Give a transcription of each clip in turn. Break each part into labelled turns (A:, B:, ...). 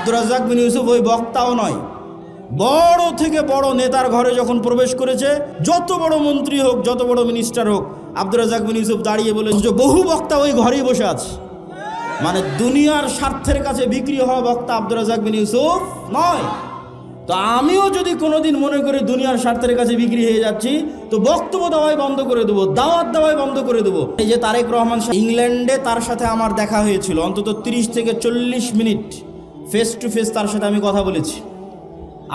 A: আব্দুর রাজ্জাক বিন ইউসুফ ওই বক্তাও নয়, বড় থেকে বড় নেতার ঘরে যখন প্রবেশ করেছে, যত বড় মন্ত্রী হোক, যত বড় মিনিস্টার হোক, আব্দুর রাজ্জাক বিন ইউসুফ দাঁড়িয়ে বলে বহু বক্তা ওই ঘরেই বসে আছে। মানে দুনিয়ার স্বার্থের কাছে বিক্রি হওয়া বক্তা আব্দুর রাজ্জাক বিন ইউসুফ নয়। তো আমিও যদি কোনোদিন মনে করি দুনিয়ার স্বার্থের কাছে বিক্রি হয়ে যাচ্ছি, তো বক্তব্য দেওয়াই বন্ধ করে দেবো, দাওয়াত দেওয়াই বন্ধ করে দেবো। এই যে তারেক রহমান ইংল্যান্ডে, তার সাথে আমার দেখা হয়েছিল, অন্তত 30 থেকে 40 মিনিট ফেস টু ফেস তার সাথে আমি কথা বলেছি।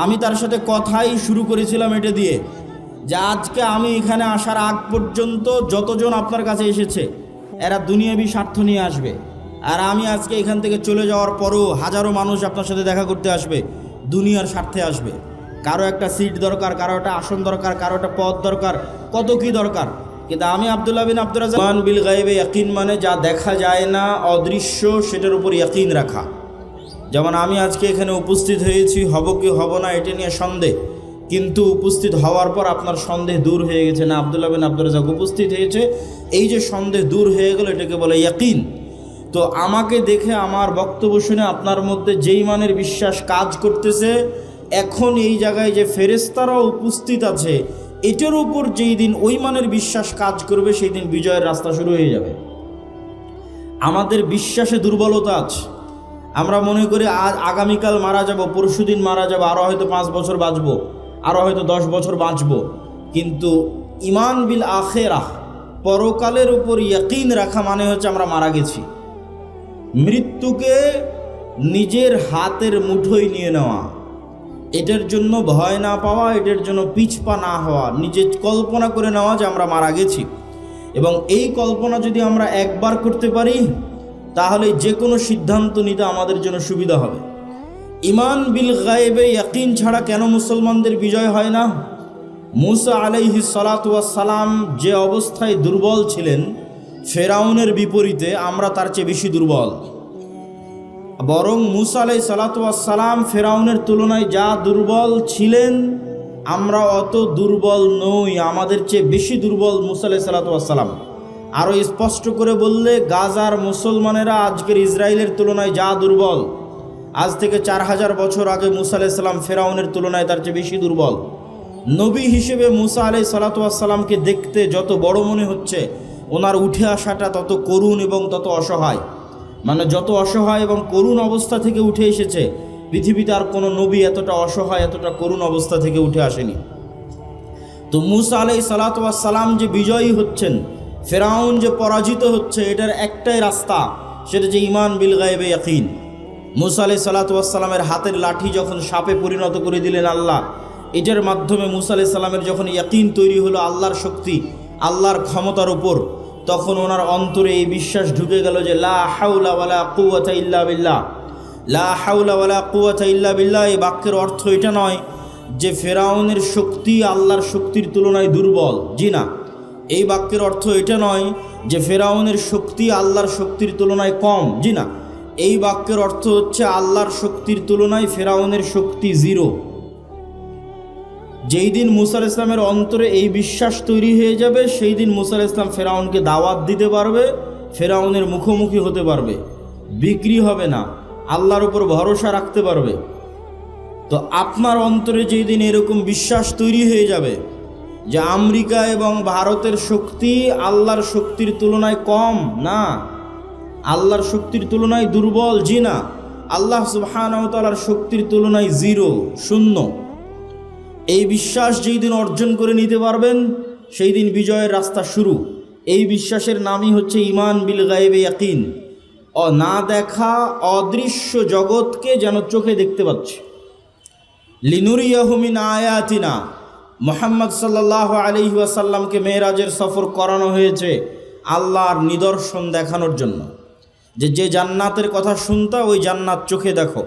A: আমি তার সাথে কথাই শুরু করেছিলাম এটা দিয়ে যে আজকে আমি এখানে আসার আগ পর্যন্ত যতজন আপনার কাছে এসেছে এরা দুনিয়াবি স্বার্থ নিয়ে আসবে, আর আমি আজকে এখান থেকে চলে যাওয়ার পরও হাজারো মানুষ আপনার সাথে দেখা করতে আসবে, দুনিয়ার স্বার্থে আসবে। কারো একটা সিট দরকার, কারো একটা আসন দরকার, কারো একটা পদ দরকার, কত কি দরকার। কিন্তু আমি আব্দুল্লাহ বিন আব্দুর রাজ্জাক, ইমান বিল গায়বে ইয়াকিন মানে যা দেখা যায় না, অদৃশ্য, সেটার উপর ইয়াকিন রাখা। যেমন আমি আজকে এখানে উপস্থিত হয়েছি, হব কি হব না এটা নিয়ে সন্দেহ, কিন্তু উপস্থিত হওয়ার পর আপনার সন্দেহ দূর হয়ে গেছে, না আব্দুল্লাহ বিন আব্দুর রাজ্জাক উপস্থিত হয়েছে, এই যে সন্দেহ দূর হয়ে গেল, এটাকে বলে ইয়াকিন। তো আমাকে দেখে, আমার বক্তব্য শুনে আপনার মধ্যে যেই মানের বিশ্বাস কাজ করতেছে, এখন এই জায়গায় যে ফেরেশতারাও উপস্থিত আছে, এটার উপর যেই দিন ওই মানের বিশ্বাস কাজ করবে, সেই দিন বিজয়ের রাস্তা শুরু হয়ে যাবে। আমাদের বিশ্বাসে দুর্বলতা আছে। আমরা মনে করি আগামীকাল মারা যাব, পরশুদিন মারা যাব, আরও হয়তো 5 বছর বাঁচবো, আরও হয়তো 10 বছর বাঁচবো। কিন্তু ইমান বিল আখিরাহ, পরকালের উপর ইয়াকিন রাখা মানে হচ্ছে আমরা মারা গেছি। মৃত্যুকে নিজের হাতের মুঠোয় নিয়ে নেওয়া, এটার জন্য ভয় না পাওয়া, এটার জন্য পিছপা না হওয়া, নিজে কল্পনা করে নেওয়া যে আমরা মারা গেছি। এবং এই কল্পনা যদি আমরা একবার করতে পারি, তাহলে যে কোনো সিদ্ধান্ত নিতে আমাদের জন্য সুবিধা হবে। ইমান বিল গায়বে ইয়াকিন ছাড়া কেন মুসলমানদের বিজয় হয় না? মুসা আলাইহিস সালাতু ওয়াস সালাম যে অবস্থায় দুর্বল ছিলেন, ফেরাউনের বিপরীতে আমরা তার চেয়ে বেশি দুর্বল। বরং মুসা আলাইহিস সালাতু ওয়াস সালাম ফেরাউনের তুলনায় যা দুর্বল ছিলেন, আমরা অত দুর্বল নই, আমাদের চেয়ে বেশি দুর্বল মুসা আলাইহিস সালাতু ওয়াস সালাম। আরও স্পষ্ট করে বললে, গাজার মুসলমানেরা আজকের ইসরায়েলের তুলনায় যা দুর্বল, আজ থেকে 4000 বছর আগে মুসা আলাইহিস সালাম ফেরাউনের তুলনায় তার চেয়ে বেশি দুর্বল। নবী হিসেবে মুসা আলাইহিস সালাতু ওয়াস সালামকে দেখতে যত বড় মনে হচ্ছে, ওনার উঠে আসাটা তত করুণ এবং তত অসহায়। মানে যত অসহায় এবং করুণ অবস্থা থেকে উঠে এসেছে, পৃথিবীতে আর কোনো নবী এতটা অসহায়, এতটা করুণ অবস্থা থেকে উঠে আসেনি। তো মুসা আলাইহিস সালাতু ওয়াস সালাম যে বিজয়ী হচ্ছেন, ফেরাউন যে পরাজিত হচ্ছে, এটার একটাই রাস্তা, সেটা যে ইমান বিল গায়বে ইয়াকিন। মুসা আলাইহিস সালাতু ওয়াস সালামের হাতের লাঠি যখন সাপে পরিণত করে দিলেন আল্লাহ, এটার মাধ্যমে মুসা আলাইহিস সালামের যখন ইয়াকিন তৈরি হলো আল্লাহর শক্তি, আল্লাহর ক্ষমতার উপর, তখন ওনার অন্তরে এই বিশ্বাস ঢুকে গেল যে লা হাওলা ওয়ালা কুওয়াতা ইল্লা বিল্লাহ। লা হাওলা ওয়ালা কুওয়াতা ইল্লা বিল্লাহ, এই বাক্যের অর্থ এটা নয় যে ফেরাউনের শক্তি আল্লাহর শক্তির তুলনায় দুর্বল, জি না। এই বাক্যের অর্থ এটা নয় যে ফেরাউনের শক্তি আল্লাহর শক্তির তুলনায় কম, জি না। এই বাক্যের অর্থ হচ্ছে আল্লাহর শক্তির তুলনায় ফেরাউনের শক্তি 0। যেই দিন মুসা আলাইহিস সালামের অন্তরে এই বিশ্বাস তৈরি হয়ে যাবে, সেই দিন মুসা আলাইহিস সালাম ফেরাউনকে দাওয়াত দিতে পারবে, ফেরাউনের মুখোমুখি হতে পারবে, বিক্রি হবে না, আল্লাহর উপর ভরসা রাখতে পারবে। তো আপনার অন্তরে যেই দিন এরকম বিশ্বাস তৈরি হয়ে যাবে যে আমেরিকা এবং ভারতের শক্তি আল্লাহর শক্তির তুলনায় কম না, আল্লাহর শক্তির তুলনায় দুর্বল, জি না, আল্লাহ সুবহানাহু ওয়া তাআলার শক্তির তুলনায় 0, শূন্য, এই বিশ্বাস যেই দিন অর্জন করে নিতে পারবেন, সেই দিন বিজয়ের রাস্তা শুরু। এই বিশ্বাসের নামই হচ্ছে ইমান বিল গায়বে ইয়াকিন। না দেখা অদৃশ্য জগৎকে যেন চোখে দেখতে পাচ্ছি। লিনুরিয়াহু মিন আয়াতিনা, মুহাম্মদ সাল্লাল্লাহু আলাইহি ওয়াসাল্লামকে মেরাজের সফর করানো হয়েছে আল্লাহর নিদর্শন দেখানোর জন্য। যে জান্নাতের কথা শুনতা, ওই জান্নাত চোখে দেখো,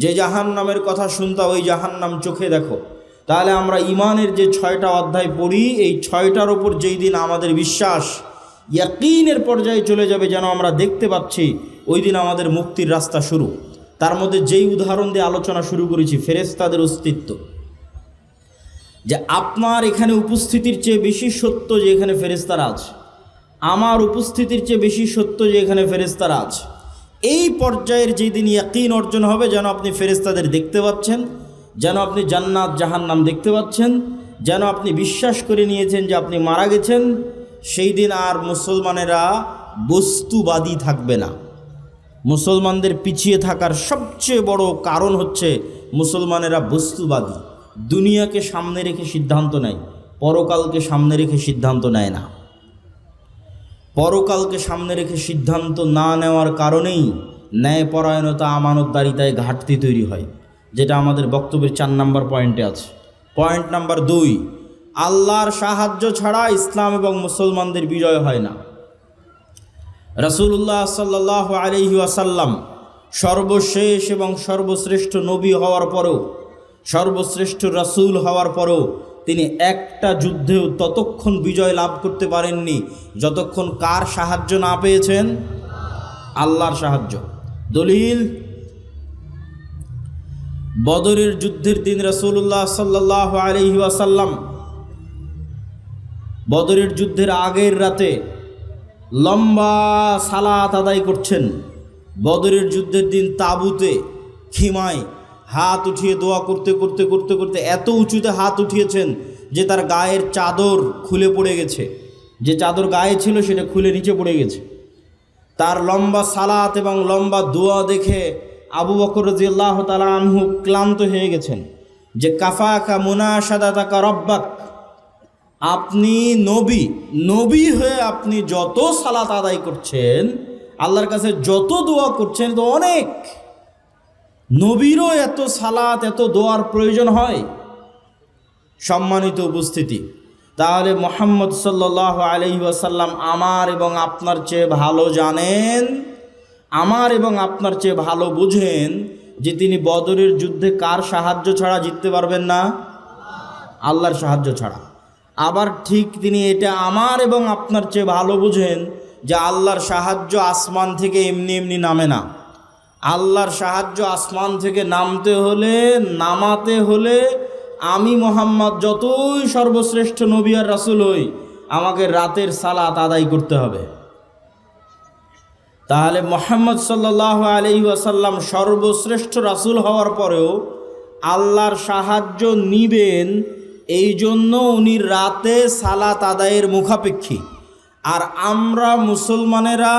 A: যে জাহান্নামের কথা শুনতা, ওই জাহান্নাম চোখে দেখো। তাহলে আমরা ইমানের যে 6টা অধ্যায় পড়ি, এই 6টার ওপর যেই দিন আমাদের বিশ্বাস ইয়াকিনের পর্যায়ে চলে যাবে, যেন আমরা দেখতে পাচ্ছি, ওই দিন আমাদের মুক্তির রাস্তা শুরু। তার মধ্যে যেই উদাহরণ দিয়ে আলোচনা শুরু করেছি, ফেরেশতাদের অস্তিত্ব, যে আপনার এখানে উপস্থিতির চেয়ে বেশি সত্য যে এখানে ফেরেশতারা আছে, আমার উপস্থিতির চেয়ে বেশি সত্য যে এখানে ফেরেশতারা আছে। এই পর্যায়ের যেদিন ইয়াকিন অর্জন হবে, যেন আপনি ফেরেশতাদের দেখতে পাচ্ছেন, যেন আপনি জান্নাত জাহান্নাম দেখতে পাচ্ছেন, যেন আপনি বিশ্বাস করে নিয়েছেন যে আপনি মারা গেছেন, সেই দিন আর মুসলমানেরা বস্তুবাদী থাকবে না। মুসলমানদের পিছিয়ে থাকার সবচেয়ে বড় কারণ হচ্ছে মুসলমানেরা বস্তুবাদী, দুনিয়াকে সামনে রেখে সিদ্ধান্ত নেয়, পরকালকে সামনে রেখে সিদ্ধান্ত নেয় না। পরকালকে সামনে রেখে সিদ্ধান্ত না নেওয়ার কারণেই ন্যায়পরায়ণতা, আমানতদারিতায় ঘাটতি তৈরি হয়, যেটা আমাদের বক্তব্যের 4 নম্বর পয়েন্টে আছে। পয়েন্ট নাম্বার 2, আল্লাহর সাহায্য ছাড়া ইসলাম এবং মুসলমানদের বিজয় হয় না। রাসূলুল্লাহ সাল্লাল্লাহু আলাইহি ওয়াসাল্লাম সর্বশেষ এবং সর্বশ্রেষ্ঠ নবী হওয়ার পরেও, সর্বশ্রেষ্ঠ রাসূল হওয়ার পরেও তিনি একটা যুদ্ধেও ততক্ষণ বিজয় লাভ করতে পারেননি যতক্ষণ কার সাহায্য না পেয়েছেন? আল্লাহর সাহায্য। দলিল, বদরের যুদ্ধের দিন রাসূলুল্লাহ সাল্লাল্লাহু আলাইহি ওয়াসাল্লাম বদরের যুদ্ধের আগের রাতে লম্বা সালাত আদায় করছেন। বদরের যুদ্ধের দিন তাঁবুতে খিমায় হাত উঠিয়ে দোয়া করতে করতে করতে করতে এত উঁচুতে হাত উঠিয়েছেন যে তার গায়ের চাদর খুলে পড়ে গেছে, যে চাদর গায়ে ছিল সেটা খুলে নিচে পড়ে গেছে। তার লম্বা সালাত এবং লম্বা দোয়া দেখে আবু বকর রাদিয়াল্লাহু তাআলা আনহু ক্লান্ত হয়ে গেছেন, যে কাফাকা মুনাশাদাতাকা রব্বাক, আপনি নবী হয়ে আপনি যত সালাত আদায় করছেন, আল্লাহর কাছে যত দোয়া করছেন, তো অনেক। নবীরও এত সালাত এত দোয়ার প্রয়োজন হয়? সম্মানিত উপস্থিতি, তাহলে মুহাম্মদ সাল্লাল্লাহু আলাইহি ওয়াসাল্লাম আমার এবং আপনার চেয়ে ভালো জানেন, আমার এবং আপনার চেয়ে ভালো বুঝেন যে তিনি বদরের যুদ্ধে কার সাহায্য ছাড়া জিততে পারবেন না? আল্লাহর সাহায্য ছাড়া। আবার ঠিক তিনি এটা আমার এবং আপনার চেয়ে ভালো বুঝেন যে আল্লাহর সাহায্য আসমান থেকে এমনি এমনি নামে না। আল্লাহর সাহায্য আসমান থেকে নামাতে হলে আমি মুহাম্মদ যতই সর্বশ্রেষ্ঠ নবী আর রাসূল হই, আমাকে রাতের সালাত আদায় করতে হবে। তাহলে মুহাম্মদ সাল্লাল্লাহু আলাইহি ওয়াসাল্লাম সর্বশ্রেষ্ঠ রাসূল হওয়ার পরেও আল্লাহর সাহায্য নিবেন, এই জন্য উনি রাতে সালাত আদায়ের মুখাপেক্ষী। আর আমরা মুসলমানেরা,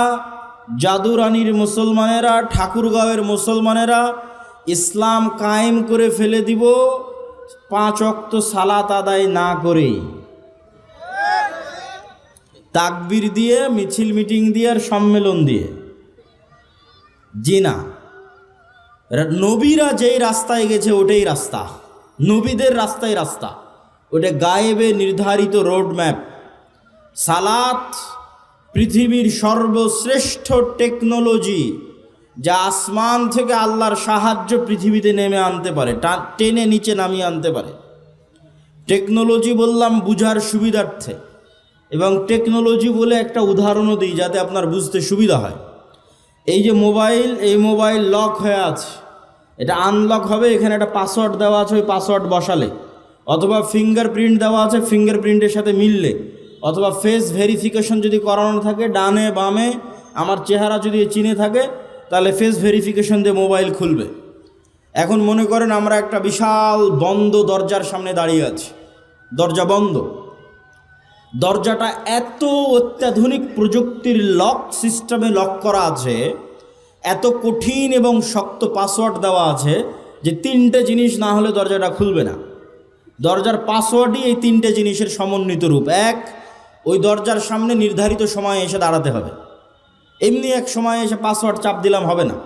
A: জাদুরানির মুসলমানেরা, ঠাকুরগাঁওয়ের মুসলমানেরা ইসলাম কায়েম করে ফেলে দিব 5 ওয়াক্ত সালাত আদায় না করে, তাকবীর দিয়ে, মিছিল মিটিং দিয়ে আর সম্মেলন দিয়ে। জি না, নবীরা যেই রাস্তায় গেছে ওটাই রাস্তা, নবীদের রাস্তায় রাস্তা, ওটা গায়েবে নির্ধারিত রোড ম্যাপ। সালাত পৃথিবীর সর্বশ্রেষ্ঠ টেকনোলজি, যা আসমান থেকে আল্লাহর সাহায্য পৃথিবীতে নেমে আনতে পারে, টেনে নিচে নামিয়ে আনতে পারে। টেকনোলজি বললাম বুঝার সুবিধার্থে, এবং টেকনোলজি বলে একটা উদাহরণও দিই যাতে আপনার বুঝতে সুবিধা হয়। এই যে মোবাইল, এই মোবাইল লক হয়ে আছে, এটা আনলক হবে, এখানে একটা পাসওয়ার্ড দেওয়া আছে, ওই পাসওয়ার্ড বসালে, অথবা ফিঙ্গারপ্রিন্ট দেওয়া আছে, ফিঙ্গারপ্রিন্টের সাথে মিললে, অথবা ফেস ভেরিফিকেশন যদি করানো থাকে, ডানে বামে আমার চেহারা যদি চিনে থাকে, তাহলে ফেস ভেরিফিকেশন দিয়ে মোবাইল খুলবে। এখন মনে করেন আমরা একটা বিশাল বন্ধ দরজার সামনে দাঁড়িয়ে আছি, দরজা বন্ধ, দরজাটা এত অত্যাধুনিক প্রযুক্তির লক সিস্টেমে লক করা আছে, এত কঠিন এবং শক্ত পাসওয়ার্ড দেওয়া আছে যে 3টে জিনিস না হলে দরজাটা খুলবে না। দরজার পাসওয়ার্ডই এই 3টে জিনিসের সমন্বিত রূপ। 1, ওই দরজার সামনে নির্ধারিত সময়ে এসে দাঁড়াতে হবে, এমনি এক সময়ে এসে পাসওয়ার্ড চাপ দিলাম হবে না।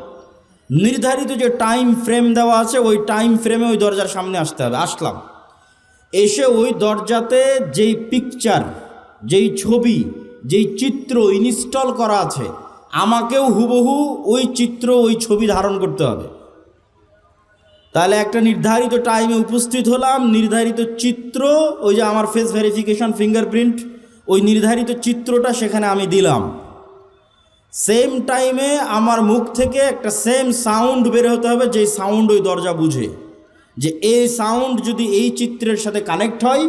A: নির্ধারিত যে টাইম ফ্রেম দেওয়া আছে, ওই টাইম ফ্রেমে ওই দরজার সামনে আসতে হবে। আসলাম, এসে ওই দরজাতে যেই পিকচার, যেই ছবি, যেই চিত্র ইনস্টল করা আছে, আমাকেও হুবহু ওই চিত্র, ওই ছবি ধারণ করতে হবে। তাহলে একটা নির্ধারিত টাইমে উপস্থিত হলাম, নির্ধারিত চিত্র, ওই যে আমার ফেস ভেরিফিকেশন, ফিঙ্গারপ্রিন্ট, ওই নির্ধারিত চিত্রটা সেখানে আমি দিলাম। সেম টাইমে আমার মুখ থেকে একটা সেম সাউন্ড বের হতে হবে, যেই সাউন্ড ওই দরজা বুঝে যে এই সাউন্ড যদি এই চিত্রের সাথে কানেক্ট হয়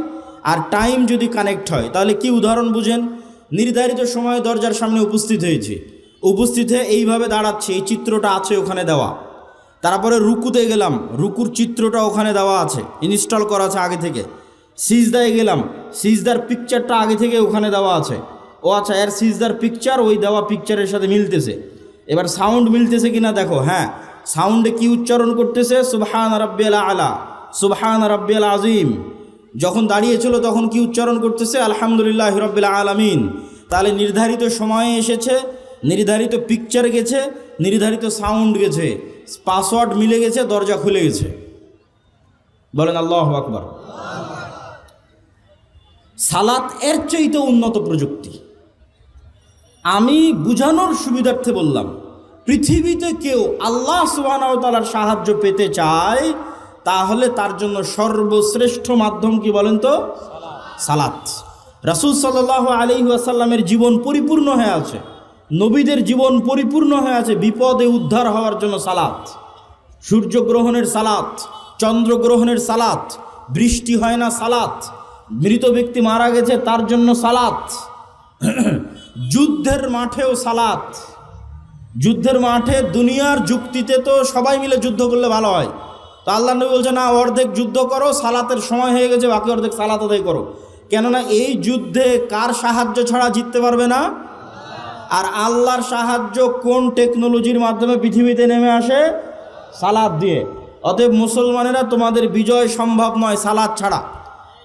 A: আর টাইম যদি কানেক্ট হয়, তাহলে কি উদাহরণ বুঝেন? নির্ধারিত সময়ে দরজার সামনে উপস্থিত হয়েছে, উপস্থিত হয়ে এইভাবে দাঁড়াচ্ছি, এই চিত্রটা আছে ওখানে দেওয়া। তারপরে রুকুতে গেলাম, রুকুর চিত্রটা ওখানে দেওয়া আছে, ইনস্টল করা আছে আগে থেকে। সিজদায় গেলাম, সিজদার পিকচারটা আগে থেকে ওখানে দেওয়া আছে। ও আচ্ছা, এর সিজদার পিকচার ওই দেওয়া পিকচারের সাথে মিলতেছে। এবার সাউন্ড মিলতেছে কিনা দেখো। হ্যাঁ, সাউন্ডে কি উচ্চারণ করতেছে? সুবহান রাব্বিয়াল আলা, সুবহান রাব্বিয়াল আজিম। যখন দাঁড়িয়েছিল তখন কি উচ্চারণ করতেছে? আলহামদুলিল্লাহ রাব্বিল আলামিন। তাহলে নির্ধারিত সময়ে এসেছে, নির্ধারিত পিকচার গেছে, নির্ধারিত সাউন্ড গেছে, পাসওয়ার্ড মিলে গেছে, দরজা খুলে গেছে। বলেন আল্লাহু আকবার। সালাত এর চাইতে উন্নত প্রযুক্তি। আমি বুঝানোর সুবিধার্থে বললাম, পৃথিবীতে কেউ আল্লাহ সুবহানাহু ওয়া তাআলার সাহায্য পেতে চায়, তাহলে তার জন্য সর্বশ্রেষ্ঠ মাধ্যম কি বলেন তো? সালাত। রাসূল সাল্লাল্লাহু আলাইহি ওয়াসাল্লামের জীবন পরিপূর্ণ হয়ে আছে, নবীদের জীবন পরিপূর্ণ হয়ে আছে বিপদে উদ্ধার হওয়ার জন্য সালাত। সূর্যগ্রহণের সালাত, চন্দ্রগ্রহণের সালাত, বৃষ্টি হয় না সালাত, মৃত ব্যক্তি মারা গেছে তার জন্য সালাত, যুদ্ধের মাঠেও সালাত। যুদ্ধের মাঠে দুনিয়ার যুক্তিতে তো সবাই মিলে যুদ্ধ করলে ভালো হয়, তো আল্লাহ নবী বলছে না, অর্ধেক যুদ্ধ করো, সালাতের সময় হয়ে গেছে, বাকি অর্ধেক সালাত আদায় করো। কেননা এই যুদ্ধে কার সাহায্য ছাড়া জিততে পারবে না? আর আল্লাহর সাহায্য কোন টেকনোলজির মাধ্যমে পৃথিবীতে নেমে আসে? সালাত দিয়ে। অতএব মুসলমানেরা, তোমাদের বিজয় সম্ভব নয় সালাত ছাড়া।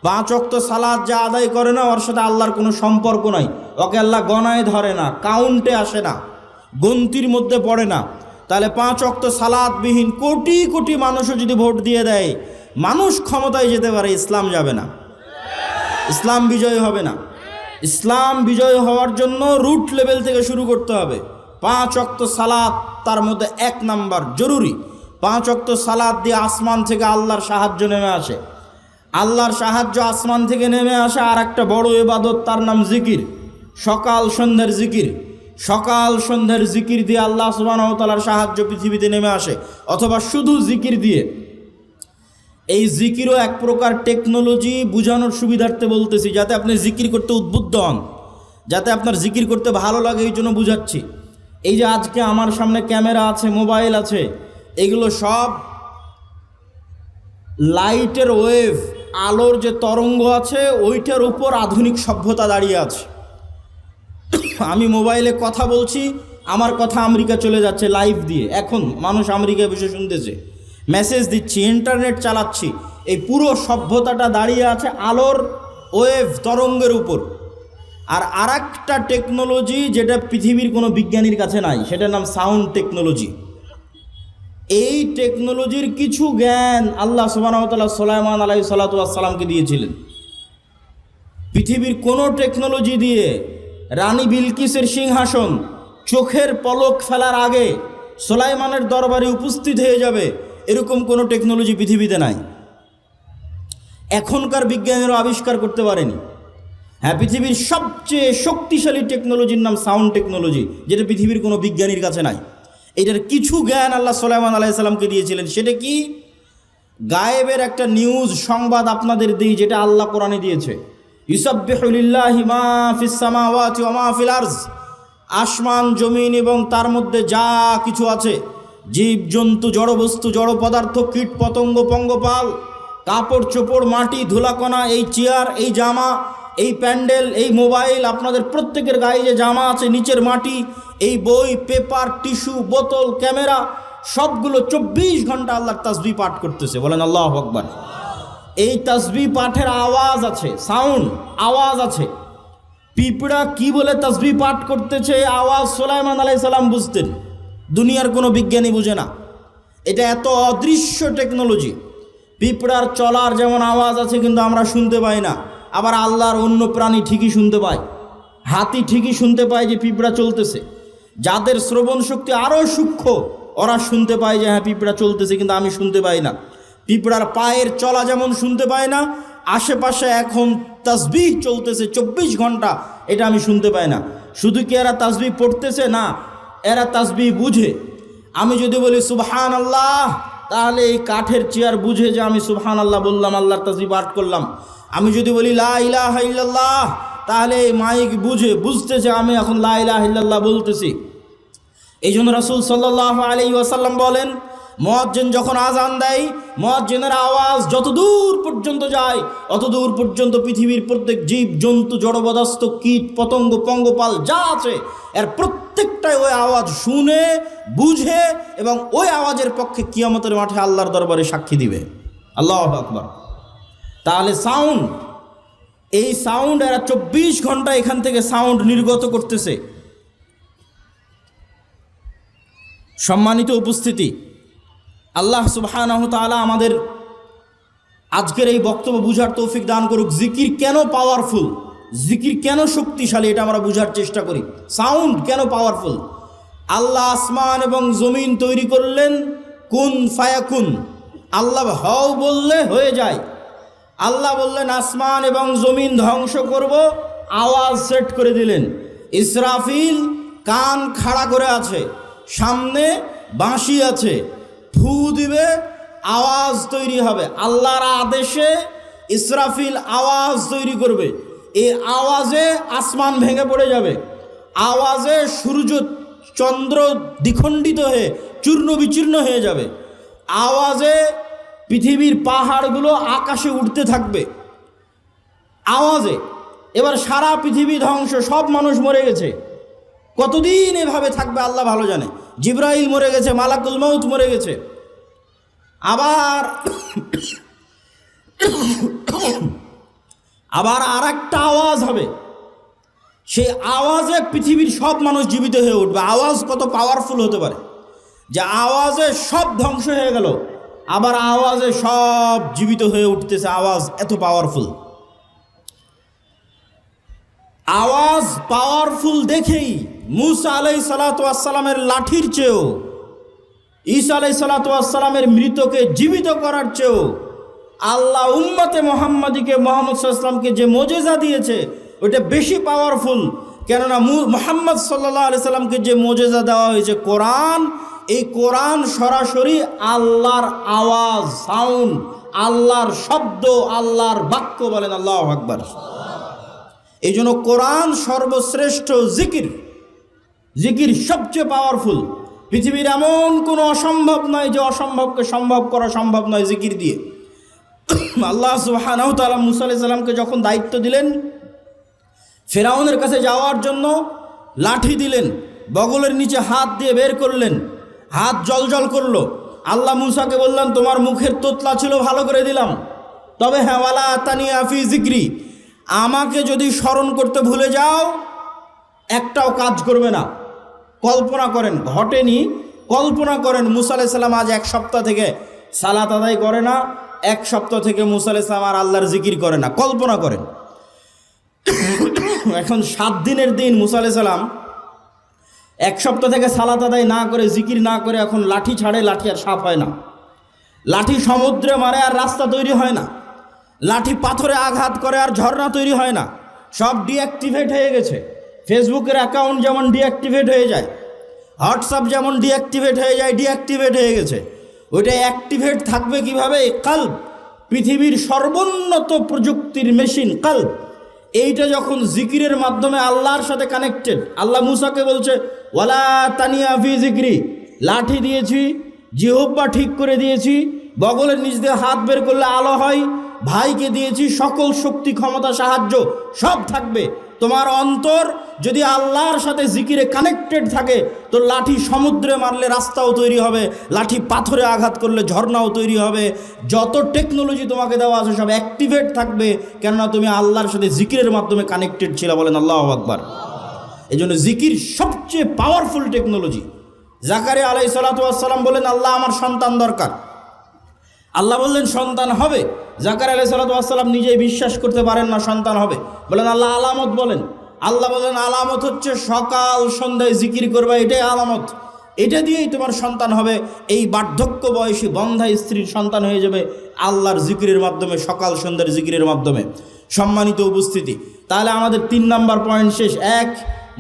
A: 5 ওয়াক্ত সালাত যা আদায় করে না, ওর সাথে আল্লাহর কোনো সম্পর্ক নাই। ওকে আল্লাহ গণায় ধরে না, কাউন্টে আসে না, গন্তির মধ্যে পড়ে না। তাহলে 5 ওয়াক্ত সালাতবিহীন কোটি কোটি মানুষও যদি ভোট দিয়ে দেয়, মানুষ ক্ষমতায় যেতে পারে, ইসলাম যাবে না, ইসলাম বিজয় হবে না। ইসলাম বিজয় হওয়ার জন্য রুট লেভেল থেকে শুরু করতে হবে। 5 ওয়াক্ত সালাত তার মধ্যে 1 নাম্বার জরুরি। 5 ওয়াক্ত সালাত দিয়ে আসমান থেকে আল্লাহর সাহায্য নেমে আসে। আল্লাহর সাহায্য আসমান থেকে নেমে আসে আর একটা বড় ইবাদত, তার নাম জিকির। সকাল সন্ধ্যার জিকির, সকাল সন্ধ্যার জিকির দিয়ে আল্লাহ সুবহানাহু ওয়া তাআলার সাহায্য পৃথিবীতে নেমে আসে, অথবা শুধু জিকির দিয়ে। এই জিকিরও এক প্রকার টেকনোলজি, বুঝানোর সুবিধার্থে বলতেছি, যাতে আপনি জিকির করতে উদ্বুদ্ধ হন, যাতে আপনার জিকির করতে ভালো লাগে, এই জন্য বুঝাচ্ছি। এই যে আজকে আমার সামনে ক্যামেরা আছে, মোবাইল আছে, এগুলো সব লাইটের ওয়েভ, আলোর যে তরঙ্গ আছে, ওইটার উপর আধুনিক সভ্যতা দাঁড়িয়ে আছে। আমি মোবাইলে কথা বলছি, আমার কথা আমেরিকা চলে যাচ্ছে লাইভ দিয়ে, এখন মানুষ আমেরিকায় বসে শুনতেছে। মেসেজ দিচ্ছি, ইন্টারনেট চালাচ্ছি, এই পুরো সভ্যতাটা দাঁড়িয়ে আছে আলোর ওয়েভ তরঙ্গের উপর। আর আরেকটা টেকনোলজি যেটা পৃথিবীর কোনো বিজ্ঞানীর কাছে নাই, সেটার নাম সাউন্ড টেকনোলজি। এই টেকনোলজির কিছু জ্ঞান আল্লাহ সুবহানাহু ওয়া তাআলা সুলাইমান আলাইহিস সালাতু ওয়াস সালামকে দিয়েছিলেন। পৃথিবীর কোনো টেকনোলজি দিয়ে রানী বিলকিসের সিংহাসন চোখের পলক ফেলার আগে সুলাইমানের দরবারে উপস্থিত হয়ে যাবে, এরকম কোনো টেকনোলজি পৃথিবীতে নাই। এখনকার বিজ্ঞানীরা আবিষ্কার করতে পারেনি। হ্যাঁ, পৃথিবীর সবচেয়ে শক্তিশালী টেকনোলজির নাম সাউন্ড টেকনোলজি, যেটা পৃথিবীর কোনো বিজ্ঞানীর কাছে নাই। এটার কিছু জ্ঞান আল্লাহ সুলাইমান আলাইহিস সালামকে দিয়েছিলেন। সেটা কি? গায়েবের একটা নিউজ সংবাদ আপনাদের দিই, যেটা আল্লাহ কোরআনে দিয়েছে। ইউসাব্বিহু লিল্লাহি মা ফিস সামাওয়াতি ওয়া মা ফিল আরজ, আসমান জমিন এবং তার মধ্যে যা কিছু আছে, জীব জন্তু, জড়বস্তু, জড় পদার্থ, কীট পতঙ্গ, পঙ্গপাল, কাপড় চোপড়, মাটি, ধুলাকণা, এই চেয়ার, এই জামা, এই প্যান্ডেল, এই মোবাইল, আপনাদের প্রত্যেকের গায়ে যে জামা আছে, নিচের মাটি, এই বই, পেপার, টিস্যু, বোতল, ক্যামেরা, সবগুলো 24 ঘন্টা আল্লাহর তাসবিহ পাঠ করতেছে। বলেন আল্লাহু আকবার। এই তাসবিহ পাঠের আওয়াজ আছে, সাউন্ড, আওয়াজ আছে। পিঁপড়া কি বলে তাসবিহ পাঠ করতেছে, আওয়াজ সুলাইমান আলাইহিস সালাম বুঝতেন, দুনিয়ার কোনো বিজ্ঞানী বুঝে না। এটা এত অদৃশ্য টেকনোলজি। পিঁপড়ার চলার যেমন আওয়াজ আছে, কিন্তু আমরা শুনতে পাই না। আবার আল্লাহর অন্য প্রাণী ঠিকই শুনতে পায়। হাতি ঠিকই শুনতে পায় যে পিঁপড়া চলতেছে। যাদের শ্রবণ শক্তি আরও সূক্ষ্ম, ওরা শুনতে পায় যে হ্যাঁ পিঁপড়া চলতেছে, কিন্তু আমি শুনতে পাই না। পিঁপড়ার পায়ের চলা যেমন শুনতে পায় না, আশেপাশে এখন তাসবিহ চলতেছে 24 ঘন্টা, এটা আমি শুনতে পাই না। শুধু কি এরা তাসবিহ পড়তেছে? না, এরা তাসবিহ বুঝে। আমি যদি বলি সুবহানাল্লাহ, তাহলে এই কাঠের চেয়ার বুঝে যে আমি সুবহানাল্লাহ বললাম, আল্লাহর তাসবিহ পাঠ করলাম। আমি যদি বলি লা ইলাহা ইল্লাল্লাহ, তাহলে এই মাইক বুঝতেছে আমি এখন লা ইলাহা ইল্লাল্লাহ বলতেছি। এই জন্য রাসূল সাল্লাল্লাহু আলাইহি ওয়াসাল্লাম বলেন, মুয়াজ্জিন যখন আজান দেয়, মুয়াজ্জিনের আওয়াজ যত দূর পর্যন্ত যায় অত দূর পর্যন্ত পৃথিবীর প্রত্যেক জীব জন্তু জড়বদাস্ত কীট পতঙ্গ পঙ্গপাল যা আছে এর প্রত্যেকটাই ওই আওয়াজ শুনে বুঝে এবং ওই আওয়াজের পক্ষে কিয়ামতের মাঠে আল্লাহর দরবারে সাক্ষী দিবে। আল্লাহু আকবার। তাহলে সাউন্ড, এই সাউন্ড এরা 24 ঘন্টা এখান থেকে সাউন্ড নির্গত করতেছে। সম্মানিত উপস্থিতি, আল্লাহ সুবহানাহু তাআলা আমাদের আজকের এই বক্তব্য বুঝার তৌফিক দান করুক। জিকির কেন পাওয়ারফুল, জিকির কেন শক্তিশালী, এটা আমরা বুঝার চেষ্টা করি। সাউন্ড কেন পাওয়ারফুল? আল্লাহ আসমান এবং জমিন তৈরি করলেন কুন ফায়াকুন, আল্লাহ হও বললে হয়ে যায়। আল্লাহ বললেন আসমান এবং জমিন ধ্বংস করব, আওয়াজ সেট করে দিলেন। ইসরাফিল কান খাড়া করে আছে, সামনে বাঁশি আছে, ফু দিবে, আওয়াজ তৈরি হবে। আল্লাহর আদেশে ইসরাফিল আওয়াজ তৈরি করবে, এই আওয়াজে আসমান ভেঙে পড়ে যাবে, আওয়াজে সূর্য চন্দ্র দ্বিখণ্ডিত হয়ে চূর্ণ বিচূর্ণ হয়ে যাবে, আওয়াজে পৃথিবীর পাহাড়গুলো আকাশে উঠতে থাকবে আওয়াজে। এবার সারা পৃথিবী ধ্বংস, সব মানুষ মরে গেছে। কতদিন এভাবে থাকবে আল্লাহ ভালো জানে। জিব্রাইল মরে গেছে, মালাকুল মউত মরে গেছে। আবার আর একটা আওয়াজ হবে, সেই আওয়াজে পৃথিবীর সব মানুষ জীবিত হয়ে উঠবে। আওয়াজ কত পাওয়ারফুল হতে পারে যে আওয়াজে সব ধ্বংস হয়ে গেল, আবার আওয়াজে সব জীবিত হয়ে উঠতেছে। আওয়াজ এত পাওয়ারফুল। আওয়াজ পাওয়ারফুল দেখেই মুসা আলাইহিস সালাতু ওয়াস সালামের লাঠির চেয়েও, ঈসা আলাইহিস সালাতু ওয়াস সালামের মৃতকে জীবিত করার চেয়েও আল্লাহ উম্মতে মুহাম্মাদিকে, মুহাম্মদ সাল্লাল্লাহু আলাইহি ওয়াসাল্লামকে যে মুজিজা দিয়েছে ওটা বেশি পাওয়ারফুল। কেননা মুহাম্মদ সাল্লাল্লাহু আলাইহি ওয়াসাল্লামকে যে মুজিজা দেওয়া হয়েছে কোরআন, এই কোরআন সরাসরি আল্লাহর আওয়াজ, সাউন্ড, আল্লাহর শব্দ, আল্লাহর বাক্য। বলেন আল্লাহু আকবার। এই জন্য কোরআন সর্বশ্রেষ্ঠ জিকির, জিকির সবচেয়ে পাওয়ারফুল। পৃথিবীর এমন কোনো অসম্ভব নয় যে অসম্ভবকে সম্ভব করা সম্ভব নয় জিকির দিয়ে। আল্লাহ সুবহানাহু ওয়া তাআলা মুসা আলাইহিস সালামকে যখন দায়িত্ব দিলেন ফেরাউনের কাছে যাওয়ার জন্য, লাঠি দিলেন, বগলের নিচে হাত দিয়ে বের করলেন, হাত জলজল করলো। আল্লাহ মুসাকে বললেন তোমার মুখের তোতলা ছিল ভালো করে দিলাম, তবে হ্যাঁ ওয়ালা তানিয়া ফি জিক্রি, আমাকে যদি স্মরণ করতে ভুলে যাও একটাও কাজ করবে না। কল্পনা করেন, ঘটেনি, কল্পনা করেন মুসা আলাইহিস সালাম আজ 1 সপ্তাহ থেকে সালাত আদায় করে না, 1 সপ্তাহ থেকে মুসা আলাইহিস সালাম আর আল্লাহর জিকির করে না। কল্পনা করেন। এখন 7 দিনের দিন মুসা আলাইহিস সালাম 1 সপ্তাহ থেকে সালাত আদায় না করে, জিকির না করে এখন লাঠি ছাড়ে, লাঠি আর সাফ হয় না। লাঠি সমুদ্রে মারে আর রাস্তা তৈরি হয় না। লাঠি পাথরে আঘাত করে আর ঝর্ণা তৈরি হয় না। সব ডিঅ্যাক্টিভেট হয়ে গেছে। ফেসবুকের অ্যাকাউন্ট যেমন ডিঅ্যাক্টিভেট হয়ে যায়, হোয়াটসঅ্যাপ যেমন ডিঅ্যাক্টিভেট হয়ে যায়, ডিঅ্যাক্টিভেট হয়ে গেছে। ওইটা অ্যাক্টিভেট থাকবে কিভাবে? কলব, পৃথিবীর সর্বোন্নত প্রযুক্তির মেশিন কলব, এইটা যখন জিকিরের মাধ্যমে আল্লাহর সাথে কানেক্টেড। আল্লাহ মুসাকে বলছে ওয়ালা তানিয়া ফি জিক্রি, লাঠি দিয়েছি, জিহ্বা ঠিক করে দিয়েছি, বগলের নিচ দিয়ে হাত বের করলে আলো হয়, ভাইকে দিয়েছি সকল শক্তি ক্ষমতা সাহায্য সব থাকবে। তোমার অন্তর যদি আল্লাহর সাথে জিকিরে কানেক্টেড থাকে তো লাঠি সমুদ্রে মারলে রাস্তাও তৈরি হবে, লাঠি পাথরে আঘাত করলে ঝর্ণাও তৈরি হবে। যত টেকনোলজি তোমাকে দেওয়া আছে সব অ্যাক্টিভেট থাকবে, কেননা তুমি আল্লাহর সাথে জিকিরের মাধ্যমে কানেক্টেড ছিল। বলেন আল্লাহু আকবার। এই জন্য জিকির সবচেয়ে পাওয়ারফুল টেকনোলজি। জাকারিয়া আলাইহিস সালাতু ওয়াস সালাম বলেন আল্লাহ আমার সন্তান দরকার। আল্লাহ বললেন সন্তান হবে। জাকারিয়া আলাইহিস সালাতু ওয়াস সালাম নিজেই বিশ্বাস করতে পারেন না সন্তান হবে। বলেন আল্লাহ আলামত বলেন। আল্লাহ বলেন আলামত হচ্ছে সকাল সন্ধ্যায় জিকির করবে, এটাই আলামত, এটা দিয়েই তোমার সন্তান হবে। এই বার্ধক্য বয়সী বন্ধা স্ত্রীর সন্তান হয়ে যাবে আল্লাহর জিকিরের মাধ্যমে, সকাল সন্ধ্যার জিকিরের মাধ্যমে। সম্মানিত উপস্থিতি, তাহলে আমাদের 3 নাম্বার পয়েন্ট শেষ। 1,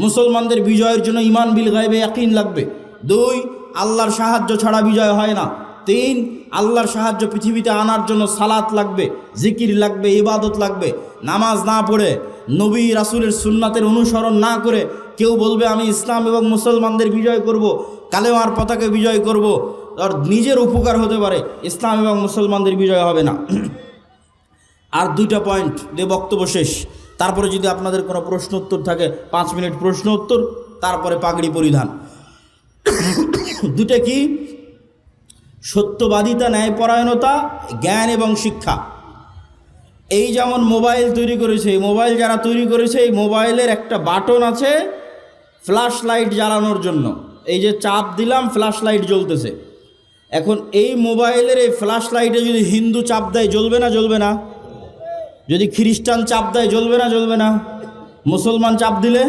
A: মুসলমানদের বিজয়ের জন্য ঈমান বিল গায়বে ইয়াকিন লাগবে। 2, আল্লাহর সাহায্য ছাড়া বিজয় হয় না। 3, আল্লাহর সাহায্য পৃথিবীতে আনার জন্য সালাত লাগবে, জিকির লাগবে, ইবাদত লাগবে। নামাজ না পড়ে, নবী রাসূলের সুন্নাতের অনুসরণ না করে কেউ বলবে আমি ইসলাম এবং মুসলমানদের বিজয় করব, কালেমার পতাকা বিজয় করব, আর নিজের উপকার হতে পারে, ইসলাম এবং মুসলমানদের বিজয় হবে না। আর 2টা পয়েন্ট দিয়ে বক্তব্য শেষ। তারপরে যদি আপনাদের কোনো প্রশ্ন উত্তর থাকে 5 মিনিট প্রশ্ন উত্তর, তারপরে পাগড়ি পরিধান। 2টা কি? সত্যবাদিতা, ন্যায়পরায়ণতা, জ্ঞান এবং শিক্ষা। এই যেমন মোবাইল তৈরি করেছে, এই মোবাইল যারা তৈরি করেছে, এই মোবাইলের একটা বাটন আছে ফ্ল্যাশ লাইট জ্বালানোর জন্য। এই যে চাপ দিলাম ফ্ল্যাশ লাইট জ্বলতেছে। এখন এই মোবাইলের এই ফ্ল্যাশ লাইটে যদি হিন্দু চাপ দেয় জ্বলবে না? জ্বলবে না। যদি খ্রিস্টান চাপ দেয় জ্বলবে না? জ্বলবে না। মুসলমান চাপ দিলে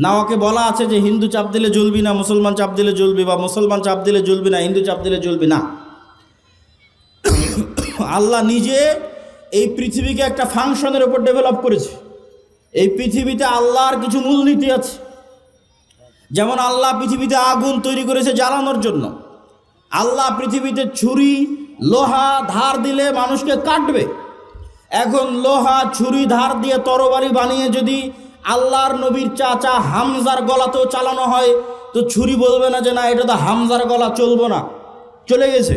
A: না, ওকে বলা আছে যে হিন্দু চাপ দিলে জ্বলবি না, মুসলমান চাপ দিলে জ্বলবি, বা মুসলমান চাপ দিলে জ্বলবি না, হিন্দু চাপ দিলে জ্বলবি না। আল্লাহ নিজে এই পৃথিবীকে একটা ফাংশনের উপর ডেভেলপ করেছে। এই পৃথিবীতে আল্লাহর কিছু মূলনীতি আছে। যেমন আল্লাহ পৃথিবীতে আগুন তৈরি করেছে জ্বালানোর জন্য। আল্লাহ পৃথিবীতে ছুরি, লোহা ধার দিলে মানুষকে কাটবে। এখন লোহা, ছুরি ধার দিয়ে তরবারি বানিয়ে যদি আল্লাহর নবীর চাচা হামজার গলাতেও চালানো হয়, তো ছুরি বলবে না যে না এটা তো হামজার গলা, চলবো না। চলে গেছে,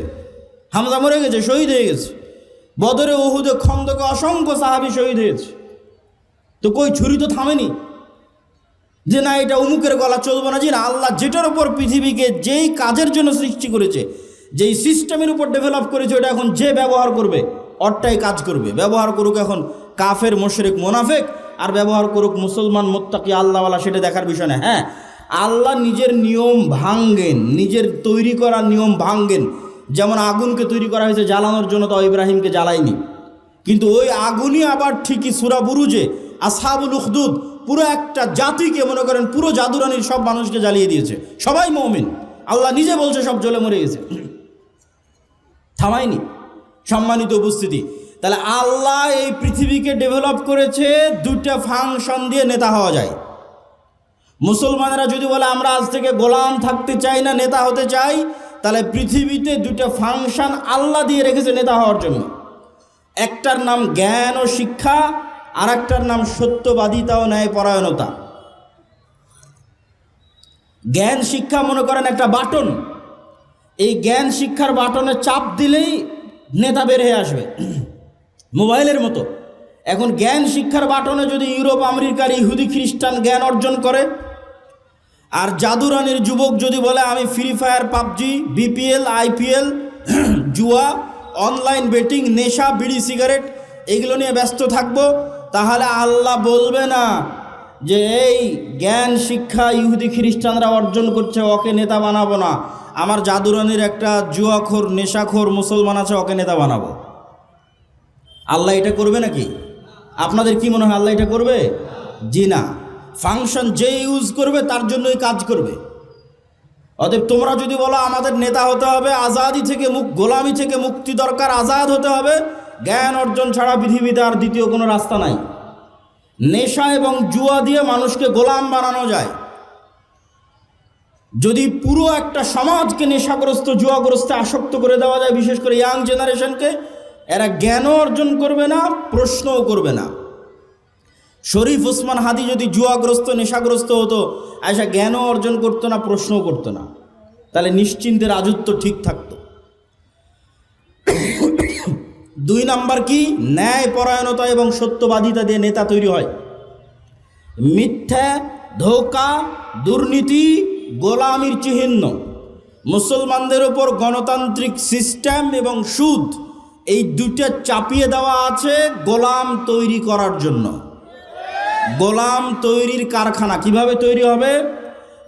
A: হামজা মরে গেছে, শহীদ হয়ে গেছে। বদরে, উহুদে, খন্দকে অসংখ্য সাহাবী শহীদ হয়েছে। তো কই ছুরি তো থামেনি যে না এটা অমুকের গলা, চলবো না। জি না, আল্লাহ যেটার উপর পৃথিবীকে যেই কাজের জন্য সৃষ্টি করেছে, যেই সিস্টেমের উপর ডেভেলপ করেছে, ওটা এখন যে ব্যবহার করবে অরটাই কাজ করবে। ব্যবহার করুক এখন কাফের, মুশরিক, মুনাফিক, আর ব্যবহার করুক মুসলমান, মুত্তাকি, আল্লাহওয়ালা, সেটা দেখার বিষয় না। হ্যাঁ, আল্লাহ নিজের নিয়ম ভাঙ্গেন, নিজের তৈরি করা নিয়ম ভাঙ্গেন। যেমন আগুনকে তৈরি করা হয়েছে জ্বালানোর জন্য, তো ইব্রাহিমকে জ্বালায়নি, কিন্তু ওই আগুনই আবার ঠিকই সূরা বুরুজে আসহাবুল উখদুদ পুরো একটা জাতিকে, মনে করেন পুরো জাদুরানির সব মানুষকে জ্বালিয়ে দিয়েছে। সবাই মুমিন, আল্লাহ নিজে বলছে সব জ্বলে মরে গেছে, থামায়নি। সম্মানিত উপস্থিতি, তাহলে আল্লাহ এই পৃথিবীকে ডেভেলপ করেছে 2টা ফাংশন দিয়ে নেতা হওয়া যায়। মুসলমানেরা যদি বলে আমরা আজ থেকে গোলাম থাকতে চাই না, নেতা হতে চাই, তাহলে পৃথিবীতে 2টা ফাংশন আল্লাহ দিয়ে রেখেছে নেতা হওয়ার জন্য। একটার নাম জ্ঞান ও শিক্ষা, আর একটার নাম সত্যবাদিতা ও ন্যায়পরায়ণতা। জ্ঞান শিক্ষা মনে করেন একটা বাটন, এই জ্ঞান শিক্ষার বাটনে চাপ দিলেই নেতা বের হয়ে আসবে, মোবাইলের মতো। এখন জ্ঞান শিক্ষার বাটনে যদি ইউরোপ আমেরিকার ইহুদি খ্রিস্টান জ্ঞান অর্জন করে, আর জাদুরানির যুবক যদি বলে আমি free fire, PUBG, BPL, IPL, জুয়া, অনলাইন বেটিং, নেশা, বিড়ি, সিগারেট এগুলো নিয়ে ব্যস্ত থাকবো, তাহলে আল্লাহ বলবে না যে এই জ্ঞান শিক্ষা ইহুদি খ্রিস্টানরা অর্জন করছে, ওকে নেতা বানাবো না। আমার জাদুরানির একটা জুয়াখোর, নেশাখোর মুসলমান আছে, ওকে নেতা বানাবো। আল্লাহ এটা করবে নাকি? আপনাদের কি মনে হয় আল্লাহ এটা করবে? জি না। ফাংশন যে ইউজ করবে তার জন্যই কাজ করবে। অতএব তোমরা যদি বলো আমাদের নেতা হতে হবে, আজাদি থেকে গোলামি থেকে মুক্তি দরকার, আজাদ হতে হবে, জ্ঞান অর্জন ছাড়া পৃথিবীতে আর দ্বিতীয় কোনো রাস্তা নাই। নেশা এবং জুয়া দিয়ে মানুষকে গোলাম বানানো যায়। যদি পুরো একটা সমাজকে নেশাগ্রস্ত, জুয়াগ্রস্তে আসক্ত করে দেওয়া যায়, বিশেষ করে ইয়াং জেনারেশনকে, এরা জ্ঞানও অর্জন করবে না, প্রশ্নও করবে না। শরীফ ওসমান হাদি যদি জুয়াগ্রস্ত, নেশাগ্রস্ত হতো, আয়সা জ্ঞানও অর্জন করতো না, প্রশ্নও করতো না, তাহলে নিশ্চিন্তে রাজত্ব ঠিক থাকতো। 2 নাম্বার কি? ন্যায়পরায়ণতা এবং সত্যবাদিতা দিয়ে নেতা তৈরি হয়। মিথ্যা, ধোঁকা, দুর্নীতি, গোলামির চিহ্ন। মুসলমানদের ওপর গণতান্ত্রিক সিস্টেম এবং সুদ, এই 2টা চাপিয়ে দেওয়া আছে গোলাম তৈরি করার জন্য। গোলাম তৈরির কারখানা কিভাবে তৈরি হবে?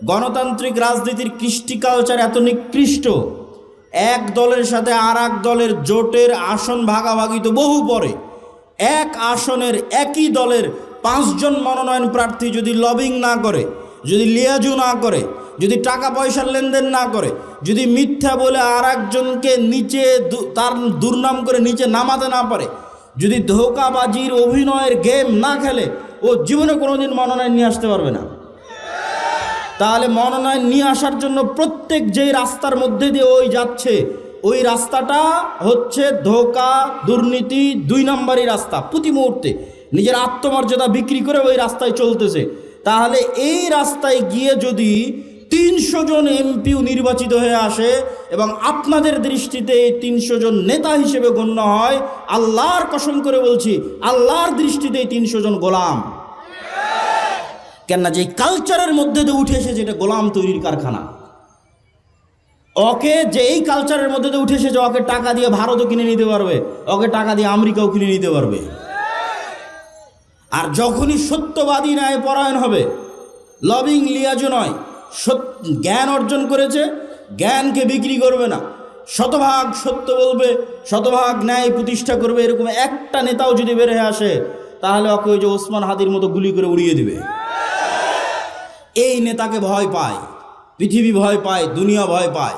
A: গণতান্ত্রিক রাজনীতির কৃষ্টি কালচার এত নিকৃষ্ট, এক দলের সাথে আর এক দলের জোটের আসন ভাগাভাগি তো বহু পরে। এক আসনের একই দলের 5 জন মনোনয়ন প্রার্থী যদি লবিং না করে, যদি লিয়াজু না করে, যদি টাকা পয়সার লেনদেন না করে, যদি মিথ্যা বলে আর একজনকে নিচে তার দুর্নাম করে নিচে নামাতে না পারে, যদি ধোঁকাবাজির অভিনয়ের গেম না খেলে, ও জীবনে কোনোদিন মনোনয়ন নিয়ে আসতে পারবে না। তাহলে মনোনয়ন নিয়ে আসার জন্য প্রত্যেক যেই রাস্তার মধ্যে দিয়ে ওই যাচ্ছে, ওই রাস্তাটা হচ্ছে ধোঁকা, দুর্নীতি, 2 নম্বরই রাস্তা। প্রতি মুহূর্তে নিজের আত্মমর্যাদা বিক্রি করে ওই রাস্তায় চলতেছে। তাহলে এই রাস্তায় গিয়ে যদি 300 জন এমপিও নির্বাচিত হয়ে আসে এবং আপনাদের দৃষ্টিতে এই 300 জন নেতা হিসেবে গণ্য হয়, আল্লাহর কসম করে বলছি, আল্লাহর দৃষ্টিতে এই 300 জন গোলাম। কেননা যে কালচারের মধ্যে দিয়ে উঠে এসেছে এটা গোলাম তৈরির কারখানা। ওকে যে এই কালচারের মধ্যে দিয়ে উঠে এসেছে, ওকে টাকা দিয়ে ভারতও কিনে নিতে পারবে, ওকে টাকা দিয়ে আমেরিকাও কিনে নিতে পারবে। আর যখনই সত্যবাদী ন্যায় পরায়ণ হবে, লবিং লিয়াজও নয়, জ্ঞান অর্জন করেছে, জ্ঞানকে বিক্রি করবে না, শতভাগ সত্য বলবে, শতভাগ ন্যায় প্রতিষ্ঠা করবে, এরকম একটা নেতাও যদি বের হয়ে আসে, তাহলে ওকে ওই যে ওসমান হাদির মতো গুলি করে উড়িয়ে দিবে। এই নেতাকে ভয় পায়, পৃথিবী ভয় পায়, দুনিয়া ভয় পায়।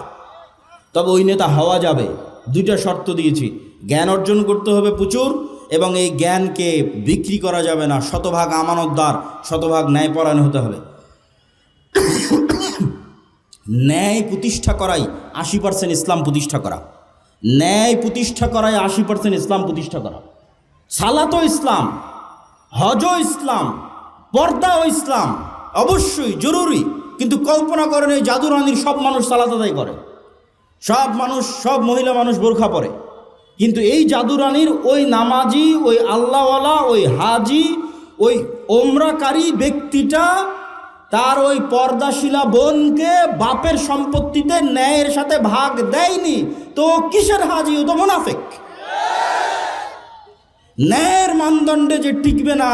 A: তবে ওই নেতা হওয়া যাবে, দুইটা শর্ত দিয়েছি, জ্ঞান অর্জন করতে হবে প্রচুর, এবং এই জ্ঞানকে বিক্রি করা যাবে না, শতভাগ আমানতদার, শতভাগ ন্যায়পরায়ণ হতে হবে। ন্যায় প্রতিষ্ঠা করাই 80% ইসলাম প্রতিষ্ঠা করা, ন্যায় প্রতিষ্ঠা করাই 80% ইসলাম প্রতিষ্ঠা করা। সালাতও ইসলাম, হজও ইসলাম, পর্দাও ইসলাম, অবশ্যই জরুরি। কিন্তু কল্পনা করেন এই জাদুরানির সব মানুষ সালাত আদায় করে, সব মানুষ, সব মহিলা মানুষ বোরখা পরে, কিন্তু এই জাদুরানির ওই নামাজি, ওই আল্লাহওয়ালা, ওই হাজি, ওই ওমরাকারী ব্যক্তিটা তার ওই পর্দাশীলা বোনকে বাপের সম্পত্তিতে ন্যায়ের সাথে ভাগ দেয়নি, তো কিসের হাজি? ও তো মুনাফিক। ন্যায়ের মানদণ্ডে যে টিকবে না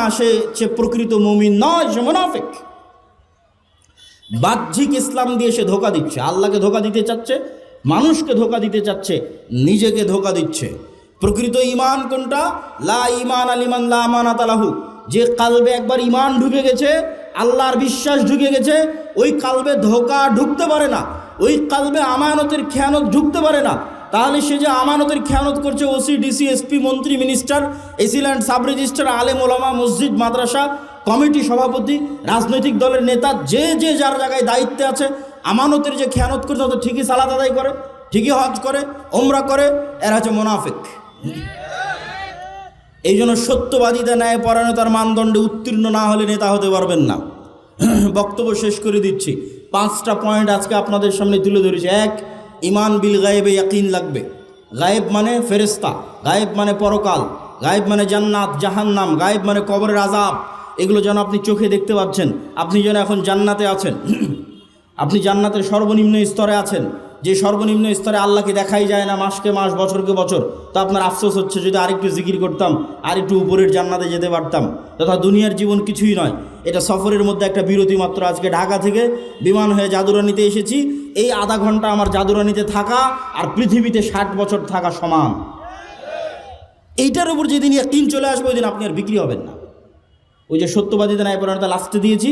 A: সে প্রকৃত মুমিন নয়, সে মুনাফিক। বাহ্যিক ইসলাম দিয়ে সে ধোকা দিচ্ছে, আল্লাহকে ধোকা দিতে চাচ্ছে, মানুষকে ধোকা দিতে চাচ্ছে, নিজেকে ধোকা দিচ্ছে। প্রকৃত ঈমান কোনটা? লা ঈমান আলিমান লা আমানাত লাহু। যে কালবে একবার ঈমান ঢুকে গেছে, আল্লাহর বিশ্বাস ঢুকে গেছে, ওই কালবে ধোকা ঢুকতে পারে না, ওই কালবে আমানতের খেয়ানত ঢুকতে পারে না। তাহলে সে যে আমানতের খেয়ানত করছে, ওসি, ডিসি, এসপি, মন্ত্রী, মিনিস্টার, এসিল্যান্ড, সাব রেজিস্ট্রার, আলেম ওলামা, মসজিদ, মাদ্রাসা, কমিটি সভাপতি, রাজনৈতিক দলের নেতা, যে যে যার জায়গায় দায়িত্বে আছে, আমানতের যে খেয়ানত করছে, তো ঠিকই সালাত আদায় করে, ঠিকই হজ করে, ওমরা করে, এরা হচ্ছে মুনাফিক। এই জন্য সত্যবাদিতা, ন্যায় পরায়ণতার মানদণ্ডে উত্তীর্ণ না হলে নেতা হতে পারবেন না। বক্তব্য শেষ করে দিচ্ছি, 5টা পয়েন্ট আজকে আপনাদের সামনে তুলে ধরেছি। 1, ঈমান বিল গায়েবে ইয়াকিন লাগবে। গায়েব মানে ফেরেশতা, গায়েব মানে পরকাল, গায়েব মানে জান্নাত জাহান্নাম, গায়েব মানে কবরের আযাব। এগুলো যেন আপনি চোখে দেখতে পাচ্ছেন, আপনি যেন এখন জান্নাতে আছেন, আপনি জান্নাতের সর্বনিম্ন স্তরে আছেন, যে সর্বনিম্ন স্তরে আল্লাহকে দেখাই যায় না, মাসকে মাস, বছরকে বছর। তো আপনার আফসোস হচ্ছে, যদি আরেকটু জিকির করতাম, আর একটু উপরের জান্নাতে যেতে পারতাম। তথা দুনিয়ার জীবন কিছুই নয়, এটা সফরের মধ্যে একটা বিরতি মাত্র। আজকে ঢাকা থেকে বিমান হয়ে জাদুরানিতে এসেছি, এই আধা ঘন্টা আমার জাদুরানিতে থাকা আর পৃথিবীতে 60 বছর থাকা সমান। এইটার উপর যেদিন ইয়াকিন চলে আসবে, ওই দিন আপনি আর বিক্রি হবেন না। ওই যে সত্যবাদিতা ন্যায়পরায়ণতা লাস্টে দিয়েছি,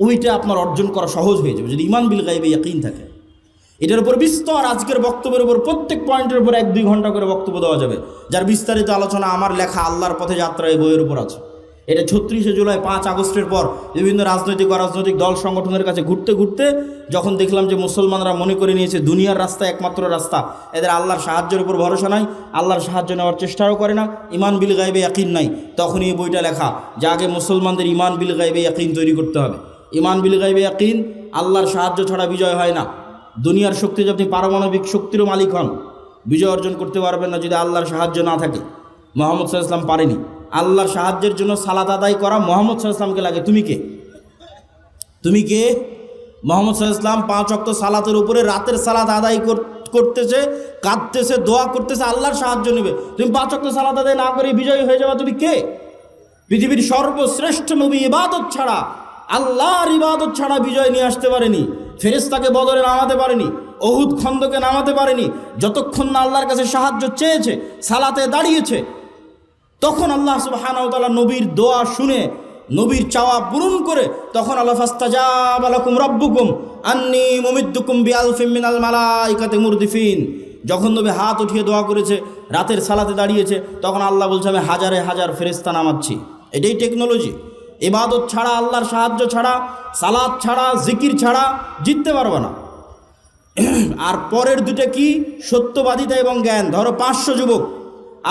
A: ওইটা আপনার অর্জন করা সহজ হয়ে যাবে যদি ঈমান বিল গায়বে ইয়াকিন থাকে। এটার উপর বিস্তর আজকের বক্তব্যের উপর প্রত্যেক পয়েন্টের উপর 1-2 ঘন্টা করে বক্তব্য দেওয়া যাবে, যার বিস্তারিত আলোচনা আমার লেখা আল্লাহর পথে যাত্রা এই বইয়ের উপর আছে। এটা 36শে জুলাই 5 আগস্টের পর বিভিন্ন রাজনৈতিক অরাজনৈতিক দল সংগঠনের কাছে ঘুরতে ঘুরতে যখন দেখলাম যে মুসলমানরা মনে করে নিয়েছে দুনিয়ার রাস্তা একমাত্র রাস্তা, এদের আল্লাহর সাহায্যের উপর ভরসা নাই, আল্লাহর সাহায্য নেওয়ার চেষ্টাও করে না, ঈমান বিল গায়বে ইয়াকিন নাই, তখন এই বইটা লেখা যে আগে মুসলমানদের ঈমান বিল গায়বে ইয়াকিন তৈরি করতে হবে। ঈমান বিল গায়বে ইয়াকিন, আল্লাহর সাহায্য ছাড়া বিজয় হয় না। দুনিয়ার শক্তি, যদি আপনি পারমাণবিক শক্তিরও মালিক হন, বিজয় অর্জন করতে পারবেন না যদি আল্লাহর সাহায্য না থাকে। মুহাম্মদ সাল্লাল্লাহু আলাইহি ওয়াসাল্লাম পারেনি। আল্লাহর সাহায্যের জন্য সালাত আদায় করা মুহাম্মদ সাল্লাল্লাহু আলাইহি ওয়াসাল্লামকে লাগে। তুমি কে? তুমি কে? মুহাম্মদ সাল্লাল্লাহু আলাইহি ওয়াসাল্লাম 5 ওয়াক্ত সালাতের উপরে রাতের সালাত আদায় করতেছে, কাঁদতেছে, দোয়া করতেছে, আল্লাহর সাহায্য নেবে। তুমি 5 ওয়াক্ত সালাত আদায় না করে বিজয়ী হয়ে যাবে, তুমি কে? পৃথিবীর সর্বশ্রেষ্ঠ নবী ইবাদত ছাড়া, আল্লাহর ইবাদত ছাড়া বিজয় নিয়ে আসতে পারেনি। ফেরেশতাকে বদরে নামাতে পারেনি, উহুদ খন্দকে নামাতে পারেনি। যতক্ষণ না আল্লাহর কাছে সাহায্য চেয়েছে, সালাতে দাঁড়িয়েছে, তখন আল্লাহ সুবহানাহু ওয়া তাআলা নবীর দোয়া শুনে, নবীর চাওয়া পূরণ করে, তখন আল্লাহ ফাস্তাজাবা লাকুম রাব্বুকুম আন্নী মুমিদ্দুকুম বিআলফিন মিনাল মালাইকাতি মুরদিফিন। যখন নবী হাত উঠিয়ে দোয়া করেছে, রাতের সালাতে দাঁড়িয়েছে, তখন আল্লাহ বলছে আমি হাজারে হাজার ফেরেশতা নামাচ্ছি। এটাই টেকনোলজি। ইবাদত ছাড়া, আল্লাহর সাহায্য ছাড়া, সালাত ছাড়া, জিকির ছাড়া জিততে পারবে না। আর পরের দুটো কি? সত্যবাদিতা এবং জ্ঞান। ধরো 500 যুবক,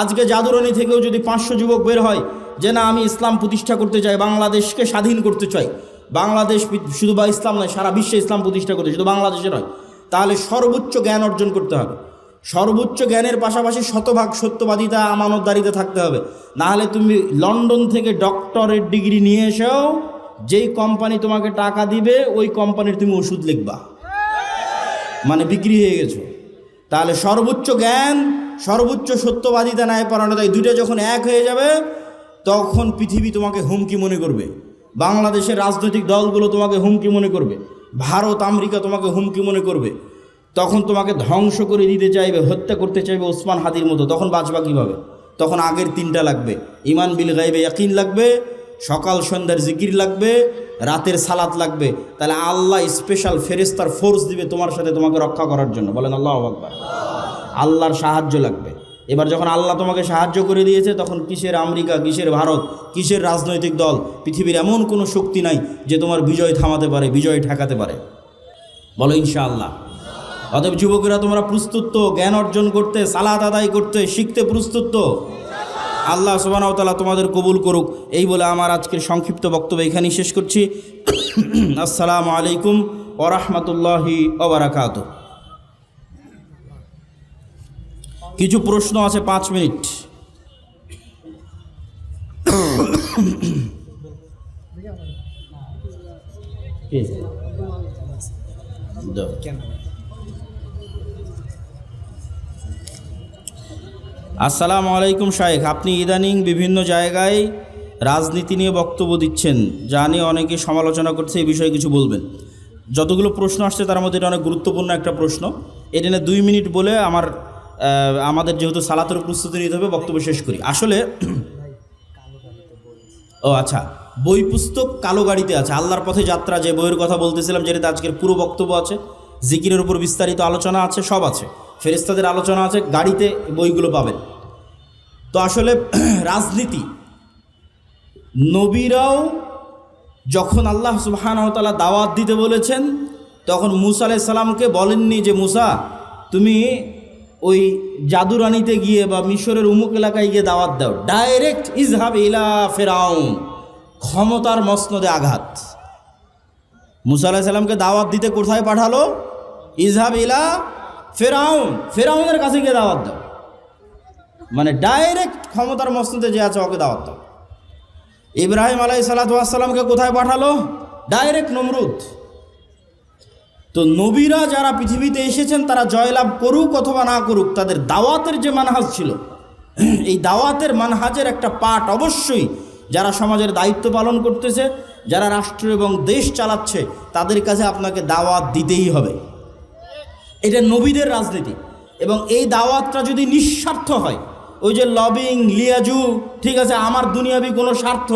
A: আজকে জাদুরানি থেকেও যদি 500 যুবক বের হয় যে না আমি ইসলাম প্রতিষ্ঠা করতে চাই, বাংলাদেশকে স্বাধীন করতে চাই, বাংলাদেশ শুধু বা ইসলাম নয়, সারা বিশ্বে ইসলাম প্রতিষ্ঠা করতে, শুধু বাংলাদেশে নয়, তাহলে সর্বোচ্চ জ্ঞান অর্জন করতে হবে। সর্বোচ্চ জ্ঞানের পাশাপাশি শতভাগ সত্যবাদিতা, আমানতদারিতে থাকতে হবে। নাহলে তুমি লন্ডন থেকে ডক্টরেট ডিগ্রি নিয়ে এসেও যেই কোম্পানি তোমাকে টাকা দিবে ওই কোম্পানির তুমি ওষুধ লিখবা, মানে বিক্রি হয়ে গেছো। তাহলে সর্বোচ্চ জ্ঞান, সর্বোচ্চ সত্যবাদিতা, ন্যায়পরায়ণতা, এই দুইটা যখন এক হয়ে যাবে তখন পৃথিবী তোমাকে হুমকি মনে করবে, বাংলাদেশের রাজনৈতিক দলগুলো তোমাকে হুমকি মনে করবে, ভারত আমেরিকা তোমাকে হুমকি মনে করবে, তখন তোমাকে ধ্বংস করে দিতে চাইবে, হত্যা করতে চাইবে ওসমান হাদির মতো। তখন বাঁচবা কীভাবে? তখন আগের তিনটা লাগবে, ঈমান বিল গায়বে ইয়াকিন লাগবে, সকাল সন্ধ্যার জিকির লাগবে, রাতের সালাত লাগবে। তাহলে আল্লাহ স্পেশাল ফেরেশতার ফোর্স দিবে তোমার সাথে, তোমাকে রক্ষা করার জন্য। বলেন আল্লাহু আকবার। আল্লাহর সাহায্য লাগবে। এবার যখন আল্লাহ তোমাকে সাহায্য করে দিয়েছে, তখন কিসের আমেরিকা, কিসের ভারত, কিসের রাজনৈতিক দল, পৃথিবীর এমন কোনো শক্তি নাই যে তোমার বিজয় থামাতে পারে, বিজয় ঠেকাতে পারে। বলো ইনশাআল্লাহ। অতএব যুবকেরা, তোমরা প্রস্তুত তো জ্ঞান অর্জন করতে, সালাত আদায় করতে, শিখতে প্রস্তুত তো? আল্লাহ সুবহানাহু ওয়া তাআলা তোমাদের কবুল করুক। এই বলে আমার আজকের সংক্ষিপ্ত বক্তব্য এখানেই শেষ করছি। আসসালামু আলাইকুম ওয়া রাহমাতুল্লাহি ওয়া বারাকাতুহু। কিছু প্রশ্ন আছে, 5 মিনিট। আসসালামু আলাইকুম শায়েখ, আপনি ইদানিং বিভিন্ন জায়গায় রাজনীতি নিয়ে বক্তব্য দিচ্ছেন, যা নিয়ে অনেকে সমালোচনা করছে, এই বিষয়ে কিছু বলবেন? যতগুলো প্রশ্ন আসছে তার মধ্যে এটা অনেক গুরুত্বপূর্ণ একটা প্রশ্ন। এটা নিয়ে 2 মিনিট বলে আমাদের যেহেতু সালাতের প্রস্তুতি নিতে হবে, বক্তব্য শেষ করি। আসলে ও আচ্ছা, বই পুস্তক কালো গাড়িতে আছে, আল্লাহর পথে যাত্রা যে বইয়ের কথা বলতেছিলাম, যেটাতে আজকের পুরো বক্তব্য আছে, জিকিরের উপর বিস্তারিত আলোচনা আছে, সব আছে, ফেরেশতাদের আলোচনা আছে, গাড়িতে বইগুলো পাবেন। তো আসলে রাজনীতি, নবীরাও যখন আল্লাহ সুবহানাহু ওয়া তাআলা দাওয়াত দিতে বলেছেন, তখন মূসা আলাইহিস সালামকে বলেননি যে মূসা তুমি ওই জাদুরানিতে গিয়ে বা মিশরের উমুক এলাকায় গিয়ে দাওয়াত দাও। ডাইরেক্ট ইজহাব ইলা ফিরাউন, ক্ষমতার মসনদে আঘাত। মূসা আলাইহিস সালামকে দাওয়াত দিতে কোথায় পাঠালো? ইজহাব ইলা ফিরাউন, ফিরাউনের কাছে গিয়ে দাওয়াত দাও, মানে ডাইরেক্ট ক্ষমতার মসনদে যে আছে ওকে দাওয়াত দাও। ইব্রাহিম আলাইহিস সালামকে কোথায় পাঠালো? ডাইরেক্ট নমরুদ। তো নবীরা যারা পৃথিবীতে এসেছেন, তারা জয়লাভ করুক অথবা না করুক, তাদের দাওয়াতের যে মানহাজ ছিল, এই দাওয়াতের মানহাজের একটা পার্ট অবশ্যই যারা সমাজের দায়িত্ব পালন করতেছে, যারা রাষ্ট্র এবং দেশ চালাচ্ছে, তাদের কাছে আপনাকে দাওয়াত দিতেই হবে। এটা নবীদের রাজনীতি। এবং এই দাওয়াতটা যদি নিঃস্বার্থ হয়, ওই যে লবিং, লিয়াজু, ঠিক আছে, আমার দুনিয়াবি কোনো স্বার্থ,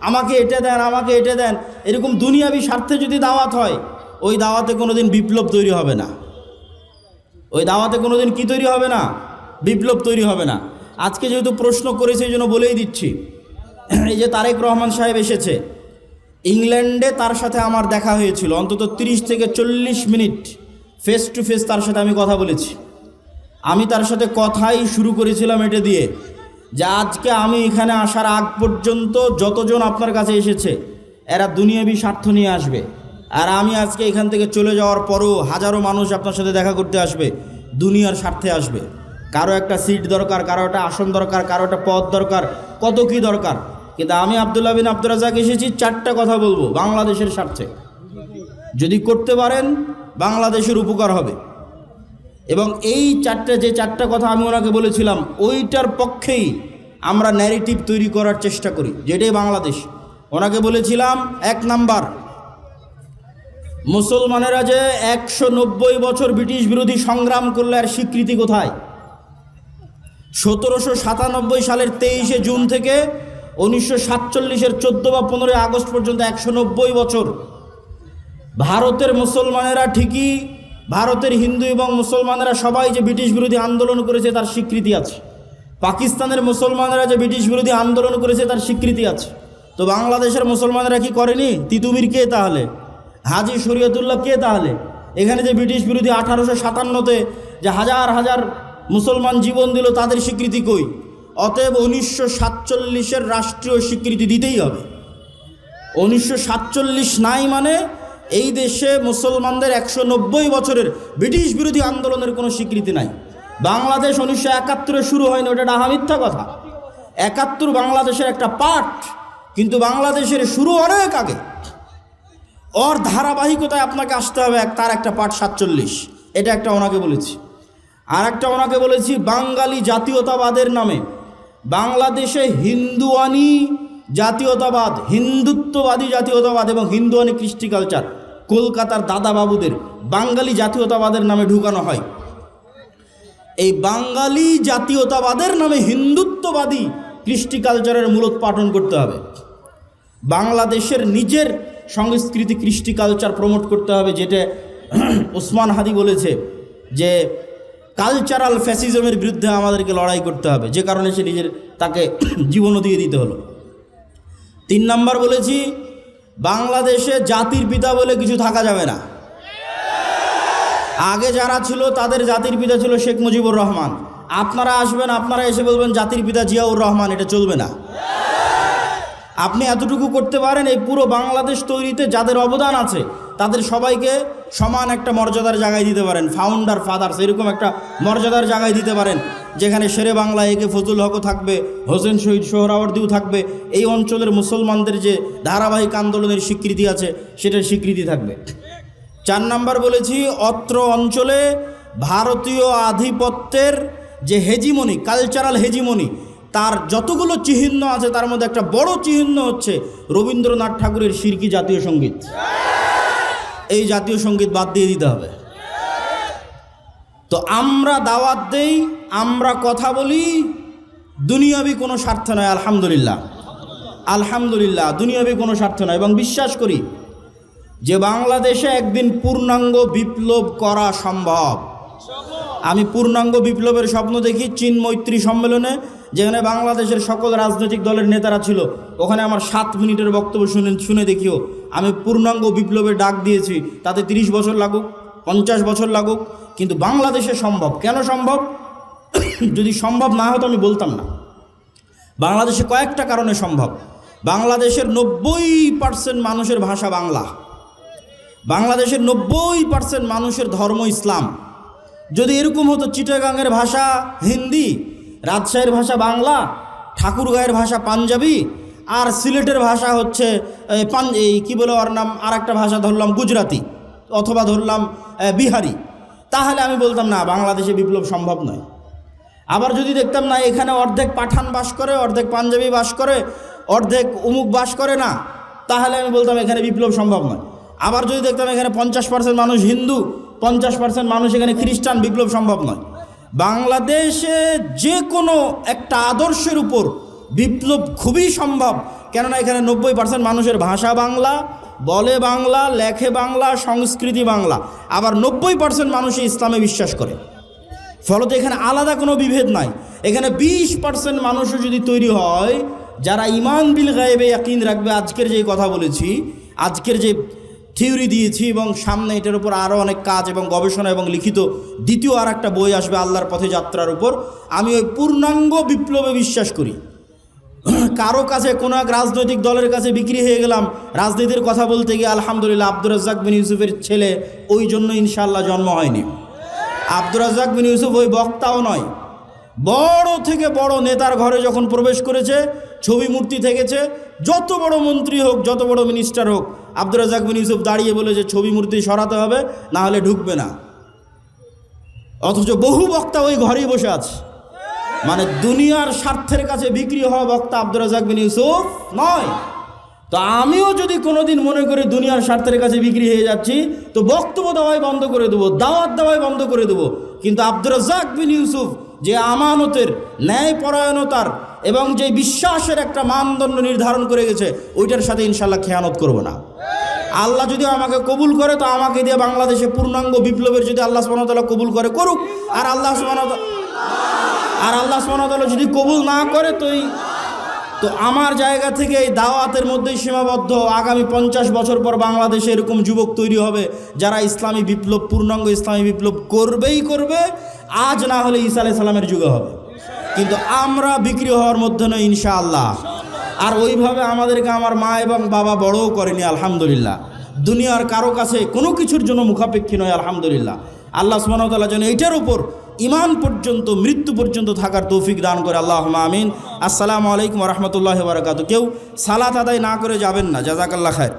A: আমাকে এটা দেন, আমাকে এটা দেন, এরকম দুনিয়াবি স্বার্থে যদি দাওয়াত হয়, ওই দাওয়াতে কোনোদিন বিপ্লব তৈরি হবে না। ওই দাওয়াতে কোনোদিন কি তৈরি হবে না? বিপ্লব তৈরি হবে না। আজকে যেহেতু প্রশ্ন করেছে, এই জন্য বলেই দিচ্ছি। এই যে তারেক রহমান সাহেব এসেছে, ইংল্যান্ডে তার সাথে আমার দেখা হয়েছিল, অন্তত 30 থেকে 40 মিনিট ফেস টু ফেস তার সাথে আমি কথা বলেছি। আমি তার সাথে কথাই শুরু করেছিলাম এটা দিয়ে যে আজকে আমি এখানে আসার আগ পর্যন্ত যতজন আপনার কাছে এসেছে, এরা দুনিয়াবি স্বার্থ নিয়ে আসবে, আর আমি আজকে এখান থেকে চলে যাওয়ার পরও হাজারো মানুষ আপনার সাথে দেখা করতে আসবে, দুনিয়ার স্বার্থে আসবে। কারো একটা সিট দরকার, কারো একটা আসন দরকার, কারো একটা পদ দরকার, কত কি দরকার। কিন্তু আমি আব্দুল্লাহ বিন আব্দুর রাজ্জাক এসেছি 4টা কথা বলবো বাংলাদেশের স্বার্থে। যদি করতে পারেন বাংলাদেশের উপকার হবে। এবং এই যে 4টা কথা আমি ওনাকে বলেছিলাম, ওইটার পক্ষেই আমরা ন্যারেটিভ তৈরি করার চেষ্টা করি, যেটাই বাংলাদেশ। ওনাকে বলেছিলাম, 1 নাম্বার, মুসলমানেরা যে 190 বছর ব্রিটিশ বিরোধী সংগ্রাম করলে আর স্বীকৃতি কোথায়? 1797 সালের 23শে জুন থেকে 1947-এর 14 বা 15 আগস্ট পর্যন্ত 190 বছর ভারতের মুসলমানেরা, ঠিকই ভারতের হিন্দু এবং মুসলমানেরা সবাই যে ব্রিটিশ বিরোধী আন্দোলন করেছে তার স্বীকৃতি আছে। পাকিস্তানের মুসলমানেরা যে ব্রিটিশ বিরোধী আন্দোলন করেছে তার স্বীকৃতি আছে। তো বাংলাদেশের মুসলমানেরা কি করেনি? তিতুমির কে তাহলে? হাজি শরীয়তুল্লাহ কে তাহলে? এখানে যে ব্রিটিশ বিরোধী 1857-তে যে হাজার হাজার মুসলমান জীবন দিল, তাদের স্বীকৃতি কই? অতএব 1947-এর রাষ্ট্রীয় স্বীকৃতি দিতেই হবে। 1947 নাই মানে এই দেশে মুসলমানদের 190 বছরের ব্রিটিশ বিরোধী আন্দোলনের কোনো স্বীকৃতি নাই। বাংলাদেশ 1971 শুরু হয়নি, ওটা ডাহা মিথ্যা কথা। 71 বাংলাদেশের একটা পার্ট, কিন্তু বাংলাদেশের শুরু অনেক আগে। ওর ধারাবাহিকতায় আপনাকে আসতে হবে, তার একটা পার্ট 47, এটা একটা ওনাকে বলেছি। আর একটা ওনাকে বলেছি বাঙালি জাতীয়তাবাদের নামে বাংলাদেশে হিন্দুয়ানি জাতীয়তাবাদ, হিন্দুত্ববাদী জাতীয়তাবাদ এবং হিন্দুয়ানি কৃষ্টি কালচার কলকাতার দাদা বাবুদের বাঙালি জাতীয়তাবাদের নামে ঢুকানো হয়। এই বাঙালি জাতীয়তাবাদের নামে হিন্দুত্ববাদী কৃষ্টি কালচারের মূলোৎপাটন করতে হবে। বাংলাদেশের নিজের সংস্কৃতি কৃষ্টি কালচার প্রমোট করতে হবে, যেটা ওসমান হাদি বলেছে যে কালচারাল ফ্যাসিজমের বিরুদ্ধে আমাদেরকে লড়াই করতে হবে, যে কারণে সে নিজের তাকে জীবনও দিয়ে দিতে হলো। 3 নাম্বার বলেছি বাংলাদেশে জাতির পিতা বলে কিছু থাকা যাবে না। আগে যারা ছিল তাদের জাতির পিতা ছিল শেখ মুজিবুর রহমান। আপনারা আসবেন, আপনারা এসে বলবেন জাতির পিতা জিয়াউর রহমান, এটা চলবে না। আপনি এতটুকু করতে পারেন, এই পুরো বাংলাদেশ তৈরিতে যাদের অবদান আছে তাদের সবাইকে সমান একটা মর্যাদার জায়গায় দিতে পারেন। ফাউন্ডার ফাদার্স এরকম একটা মর্যাদার জায়গায় দিতে পারেন, যেখানে শেরে বাংলা একে ফজল হকও থাকবে, হোসেন শহীদ সোহরাওয়ার্দীও থাকবে। এই অঞ্চলের মুসলমানদের যে ধারাবাহিক আন্দোলনের স্বীকৃতি আছে সেটার স্বীকৃতি থাকবে। 4 নাম্বার বলেছি অত্র অঞ্চলে ভারতীয় আধিপত্যের যে হেজিমনি, কালচারাল হেজিমনি, তার যতগুলো চিহ্ন আছে তার মধ্যে একটা বড় চিহ্ন হচ্ছে রবীন্দ্রনাথ ঠাকুরের শিরকি জাতীয় সঙ্গীত। এই জাতীয় সঙ্গীত বাদ দিয়ে দিতে হবে। তো আমরা দাওয়াত দেই, আমরা কথা বলি, দুনিয়াবি কোনো স্বার্থ নয়। আলহামদুলিল্লাহ, আলহামদুলিল্লাহ, দুনিয়াবি কোনো স্বার্থ নয়। এবং বিশ্বাস করি যে বাংলাদেশে একদিন পূর্ণাঙ্গ বিপ্লব করা সম্ভব। আমি পূর্ণাঙ্গ বিপ্লবের স্বপ্ন দেখি চীন মৈত্রী সম্মেলনে, যেখানে বাংলাদেশের সকল রাজনৈতিক দলের নেতারা ছিল। ওখানে আমার 7 মিনিটের বক্তব্য শুনে দেখিও আমি পূর্ণাঙ্গ বিপ্লবের ডাক দিয়েছি। তাতে 30 বছর লাগুক, 50 বছর লাগুক, কিন্তু বাংলাদেশে সম্ভব। কেন সম্ভব? যদি সম্ভব না হতো আমি বলতাম না। বাংলাদেশে কয়েকটা কারণে সম্ভব। বাংলাদেশের 90% মানুষের ভাষা বাংলা, বাংলাদেশের 90% মানুষের ধর্ম ইসলাম। যদি এরকম হতো চিটাগাংয়ের ভাষা হিন্দি, রাজশাহীর ভাষা বাংলা, ঠাকুরগাঁয়ের ভাষা পাঞ্জাবি, আর সিলেটের ভাষা হচ্ছে এই কী বলে ওর নাম, আর একটা ভাষা ধরলাম গুজরাতি অথবা ধরলাম বিহারি, তাহলে আমি বলতাম না বাংলাদেশে বিপ্লব সম্ভব নয়। আবার যদি দেখতাম না এখানে অর্ধেক পাঠান বাস করে, অর্ধেক পাঞ্জাবি বাস করে, অর্ধেক উমুক বাস করে না, তাহলে আমি বলতাম এখানে বিপ্লব সম্ভব নয়। আবার যদি দেখতাম এখানে 50% মানুষ হিন্দু, 50% মানুষ এখানে খ্রিস্টান, বিপ্লব সম্ভব নয়। বাংলাদেশে যে কোনো একটা আদর্শের উপর বিপ্লব খুবই সম্ভব, কেননা এখানে 90% মানুষের ভাষা বাংলা, বলে বাংলা, লেখে বাংলা, সংস্কৃতি বাংলা। আবার 90% মানুষই ইসলামে বিশ্বাস করে। ফলত এখানে আলাদা কোনো বিভেদ নাই। এখানে 20% মানুষও যদি তৈরি হয় যারা ইমান বিল গায়েবে ইয়াকিন রাখবে, আজকের যে কথা বলেছি, আজকের যে থিওরি দিয়েছি, এবং সামনে এটার উপর আরও অনেক কাজ এবং গবেষণা এবং লিখিত দ্বিতীয় আর একটা বই আসবে আল্লাহর পথে যাত্রার উপর। আমি ওই পূর্ণাঙ্গ বিপ্লবে বিশ্বাস করি। কারো কাছে কোনো এক রাজনৈতিক দলের কাছে বিক্রি হয়ে গেলাম রাজনীতির কথা বলতে গিয়ে, আলহামদুলিল্লাহ আব্দুর রাজ্জাক বিন ইউসুফের ছেলে ওই জন্য ইনশাআল্লাহ জন্ম হয়নি। আব্দুর রাজ্জাক বিন ইউসুফ ওই বক্তাও নয়। বড় থেকে বড় নেতার ঘরে যখন প্রবেশ করেছে, ছবি মূর্তি থেকেছে, যত বড় মন্ত্রী হোক, যত বড় মিনিস্টার হোক, আব্দুর রাজ্জাক বিন ইউসুফ দাঁড়িয়ে বলেছে ছবি মূর্তি সরাতে হবে, না হলে ঢুকবে না। অথচ বহু বক্তা ওই ঘরেই বসে আছে। মানে দুনিয়ার স্বার্থের কাছে বিক্রি হওয়া বক্তা আব্দুর রাজ্জাক বিন ইউসুফ নয়। তো আমিও যদি কোনোদিন মনে করি দুনিয়ার স্বার্থের কাছে বিক্রি হয়ে যাচ্ছি, তো বক্তব্য দেওয়াই বন্ধ করে দেবো, দাওয়াত দেওয়াই বন্ধ করে দেবো। কিন্তু আব্দুর রাজ্জাক বিন ইউসুফ যে আমানতের, ন্যায়পরায়ণতার এবং যে বিশ্বাসের একটা মানদণ্ড নির্ধারণ করে গেছে, ওইটার সাথে ইনশাল্লাহ খেয়ানত করব না। আল্লাহ যদি আমাকে কবুল করে, তো আমাকে দিয়ে বাংলাদেশে পূর্ণাঙ্গ বিপ্লবের যদি আল্লাহ সুবহানাহু ওয়া তাআলা কবুল করে করুক। আর আল্লাহ সুবহানাহু ওয়া তাআলা যদি কবুল না করে, তো আমার জায়গা থেকে এই দাওয়াতের মধ্যেই সীমাবদ্ধ। আগামী 50 বছর পর বাংলাদেশে এরকম যুবক তৈরি হবে যারা ইসলামী বিপ্লব, পূর্ণাঙ্গ ইসলামী বিপ্লব করবেই করবে। আজ না হলে ঈসা আলাইহিস সালামের যুগে হবে, কিন্তু আমরা বিক্রি হওয়ার মধ্যে নয় ইনশাআল্লাহ। আর ওইভাবে আমাদেরকে আমার মা এবং বাবা বড়ও করেনি, আলহামদুলিল্লাহ। দুনিয়ার কারো কাছে কোনো কিছুর জন্য মুখাপেক্ষী নয়, আলহামদুলিল্লাহ। আল্লাহ সুবহানাহু ওয়া তাআলা যেন এইটার উপর ঈমান পর্যন্ত, মৃত্যু পর্যন্ত থাকার তৌফিক দান করে, আল্লাহুম্মা আমিন। আসসালামু আলাইকুম ওয়া রাহমাতুল্লাহি ওয়া বারাকাতুহু। কেউ সালাত আদায় না করে যাবেন না, জাযাকাল্লাহ খায়র।